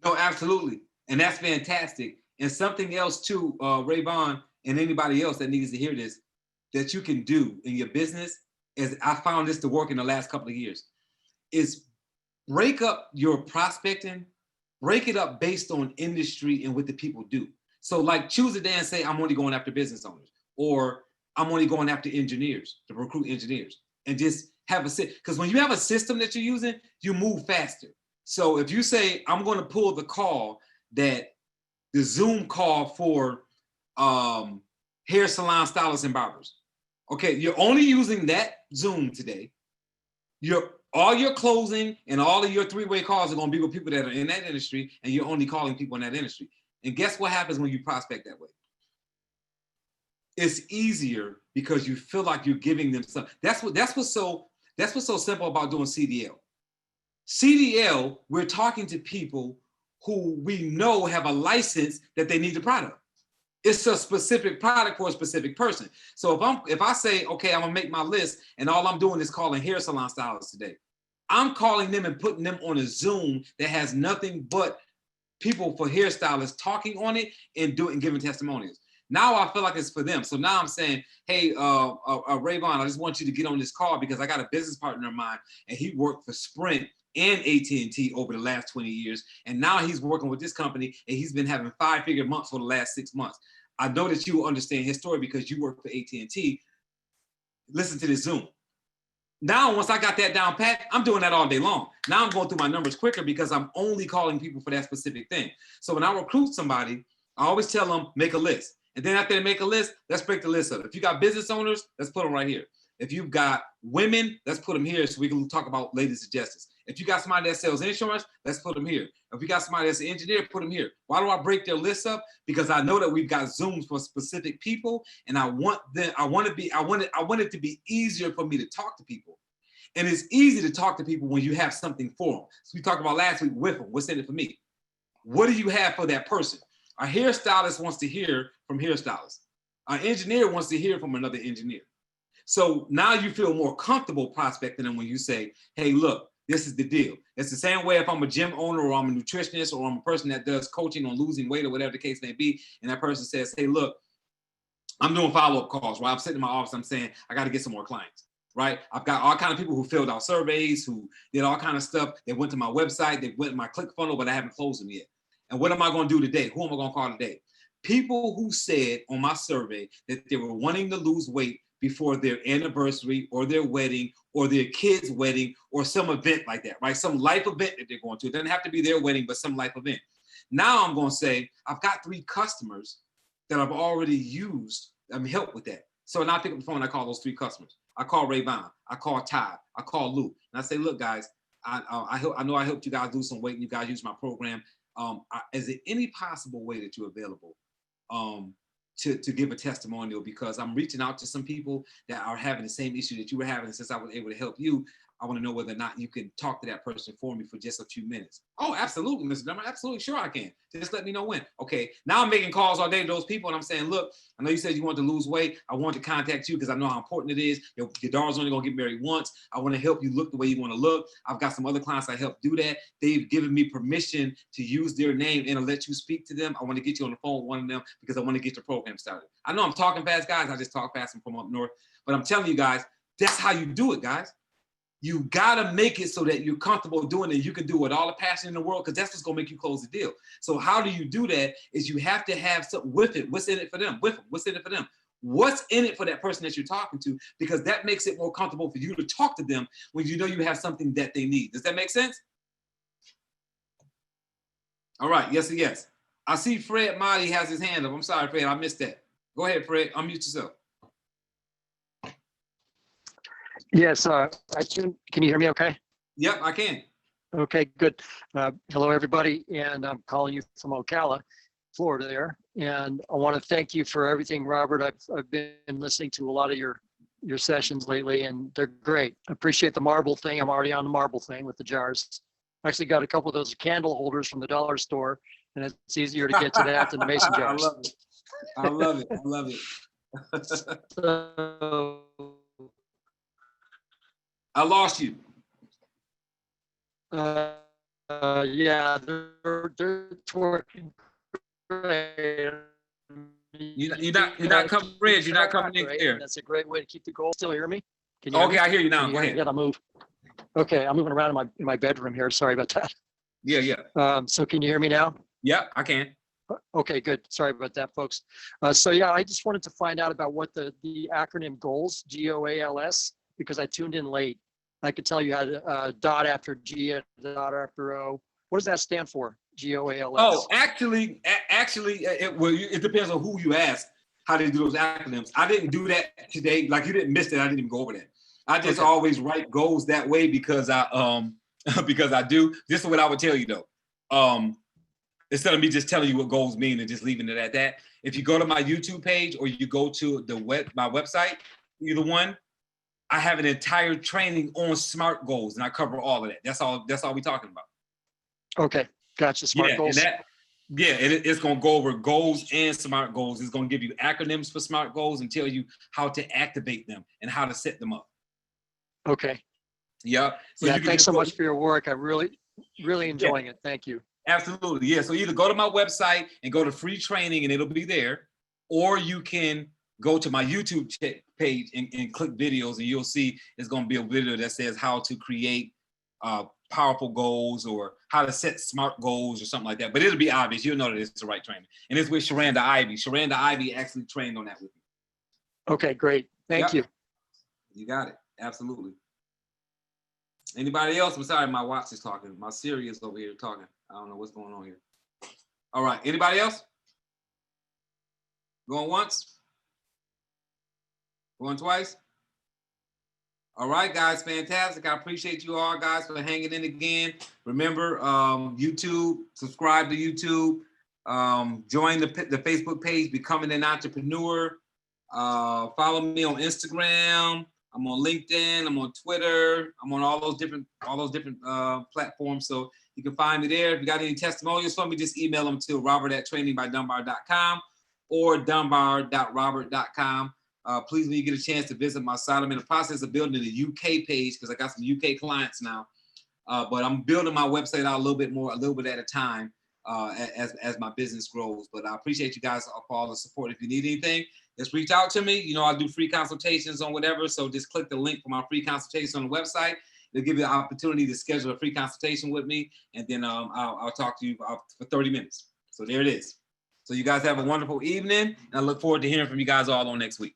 No, absolutely. And that's fantastic. And something else too, Rayvon, and anybody else that needs to hear this, that you can do in your business, is I found this to work in the last couple of years, is break up your prospecting, break it up based on industry and what the people do. So like choose a day and say, I'm only going after business owners, or I'm only going after engineers, to recruit engineers, and just have because when you have a system that you're using, you move faster. So if you say, I'm going to pull the call that the Zoom call for hair salon stylists and barbers. Okay, you're only using that Zoom today. All your closing and all of your three-way calls are going to be with people that are in that industry, and you're only calling people in that industry. And guess what happens when you prospect that way? It's easier because you feel like you're giving them something. That's what's so simple about doing CDL. CDL, we're talking to people who we know have a license that they need the product. It's a specific product for a specific person. So if I say, okay, I'm gonna make my list, and all I'm doing is calling hair salon stylists today, I'm calling them and putting them on a Zoom that has nothing but people for hairstylists talking on it and giving testimonials. Now I feel like it's for them. So now I'm saying, hey, Rayvon, I just want you to get on this call because I got a business partner of mine, and he worked for Sprint and AT&T over the last 20 years. And now he's working with this company, and he's been having 5-figure months for the last 6 months. I know that you will understand his story because you work for AT&T. Listen to this Zoom. Now, once I got that down pat, I'm doing that all day long. Now I'm going through my numbers quicker because I'm only calling people for that specific thing. So when I recruit somebody, I always tell them, make a list. And then after they make a list, let's break the list up. If you got business owners, let's put them right here. If you've got women, let's put them here so we can talk about ladies and justice. If you got somebody that sells insurance, let's put them here. If you got somebody that's an engineer, put them here. Why do I break their list up? Because I know that we've got Zooms for specific people, and I want it to be easier for me to talk to people. And it's easy to talk to people when you have something for them. So we talked about last week with them. What's in it for me? What do you have for that person? A hairstylist wants to hear from hairstylists. An engineer wants to hear from another engineer. So now you feel more comfortable prospecting them when you say, hey, look, this is the deal. It's the same way if I'm a gym owner or I'm a nutritionist or I'm a person that does coaching on losing weight or whatever the case may be. And that person says, hey, look, I'm doing follow-up calls, right? I'm sitting in my office, I'm saying, I got to get some more clients, right? I've got all kind of people who filled out surveys, who did all kind of stuff. They went to my website, they went to my ClickFunnels, but I haven't closed them yet. And what am I going to do today? Who am I going to call today? People who said on my survey that they were wanting to lose weight before their anniversary or their wedding or their kid's wedding or some event like that, right? Some life event that they're going to. It doesn't have to be their wedding, but some life event. Now I'm going to say, I've got 3 customers that I've already used help with that. So now I pick up the phone and I call those 3 customers. I call Rayvon, I call Todd, I call Lou. And I say, look, guys, I know I helped you guys lose some weight and you guys use my program. Is there any possible way that you're available to give a testimonial? Because I'm reaching out to some people that are having the same issue that you were having. And since I was able to help you, I want to know whether or not you can talk to that person for me for just a few minutes. Oh, absolutely, Mr. Dummer. Absolutely, sure I can. Just let me know when. Okay, now I'm making calls all day to those people and I'm saying, look, I know you said you want to lose weight. I want to contact you because I know how important it is. Your daughter's only going to get married once. I want to help you look the way you want to look. I've got some other clients I help do that. They've given me permission to use their name and to let you speak to them. I want to get you on the phone with one of them because I want to get your program started. I know I'm talking fast, guys. I just talk fast. I'm from up north. But I'm telling you guys, that's how you do it, guys. You gotta make it so that you're comfortable doing it. You can do it with all the passion in the world because that's what's gonna make you close the deal. So how do you do that? Is you have to have something with it. What's in it for them? With them. What's in it for them? What's in it for that person that you're talking to? Because that makes it more comfortable for you to talk to them when you know you have something that they need. Does that make sense? All right. Yes and yes. I see Fred Marty has his hand up. I'm sorry, Fred. I missed that. Go ahead, Fred. Unmute yourself. Yes, can you hear me okay? Yep, I can. Okay, good. Hello, everybody, and I'm calling you from Ocala, Florida there. And I want to thank you for everything, Robert. I've been listening to a lot of your sessions lately, and they're great. I appreciate the marble thing. I'm already on the marble thing with the jars. I actually got a couple of those candle holders from the dollar store, and it's easier to get to that than the mason jars. I love it. I love it. I love it. So, I lost you. Yeah, they're twerking great. You're not coming, Bridge. You're not coming in clear. That's a great way to keep the goal. Still hear me? Can you? Okay, I hear you now. Go ahead. Yeah, I'll move. Okay, I'm moving around in my bedroom here. Sorry about that. Yeah. So can you hear me now? Yeah, I can. Okay, good. Sorry about that, folks. So yeah, I just wanted to find out about what the acronym GOALS, GOALS, because I tuned in late. I could tell you had a dot after G, a dot after O. What does that stand for? GOALS. Oh, actually, it depends on who you ask how they do those acronyms. I didn't do that today. Like you didn't miss it. I didn't even go over that. I just always write goals that way because I do. This is what I would tell you though. Instead of me just telling you what goals mean and just leaving it at that. If you go to my YouTube page or you go to my website, either one, I have an entire training on SMART goals and I cover all of that. That's all we're talking about. Okay, gotcha. SMART goals. It's going to go over goals and SMART goals. It's going to give you acronyms for SMART goals and tell you how to activate them and how to set them up. Okay. Yeah. So yeah, thanks so much for your work. I'm really enjoying it. Thank you. Absolutely. Yeah. So either go to my website and go to free training and it'll be there, or you can go to my YouTube page and click videos and you'll see it's going to be a video that says how to create powerful goals or how to set SMART goals or something like that. But it'll be obvious. You'll know that it's the right training. And it's with Sharanda Ivy. Sharanda Ivy actually trained on that with me. Okay, great. Thank you. You got it. Absolutely. Anybody else? I'm sorry, my watch is talking. My Siri is over here talking. I don't know what's going on here. All right, anybody else? Going once? Going twice? All right, guys, fantastic. I appreciate you all, guys, for hanging in again. Remember, YouTube, subscribe to YouTube, join the Facebook page, Becoming an Entrepreneur. Follow me on Instagram. I'm on LinkedIn. I'm on Twitter. I'm on all those different platforms. So you can find me there. If you got any testimonials for me, just email them to robert@trainingbydunbar.com or dunbar.robert.com. Please, when you get a chance to visit my site, I'm in the process of building the UK page because I got some UK clients now. But I'm building my website out a little bit at a time as my business grows. But I appreciate you guys for all the support. If you need anything, just reach out to me. You know, I do free consultations on whatever. So just click the link for my free consultation on the website. It'll give you the opportunity to schedule a free consultation with me. And then I'll talk to you for 30 minutes. So there it is. So you guys have a wonderful evening. And I look forward to hearing from you guys all on next week.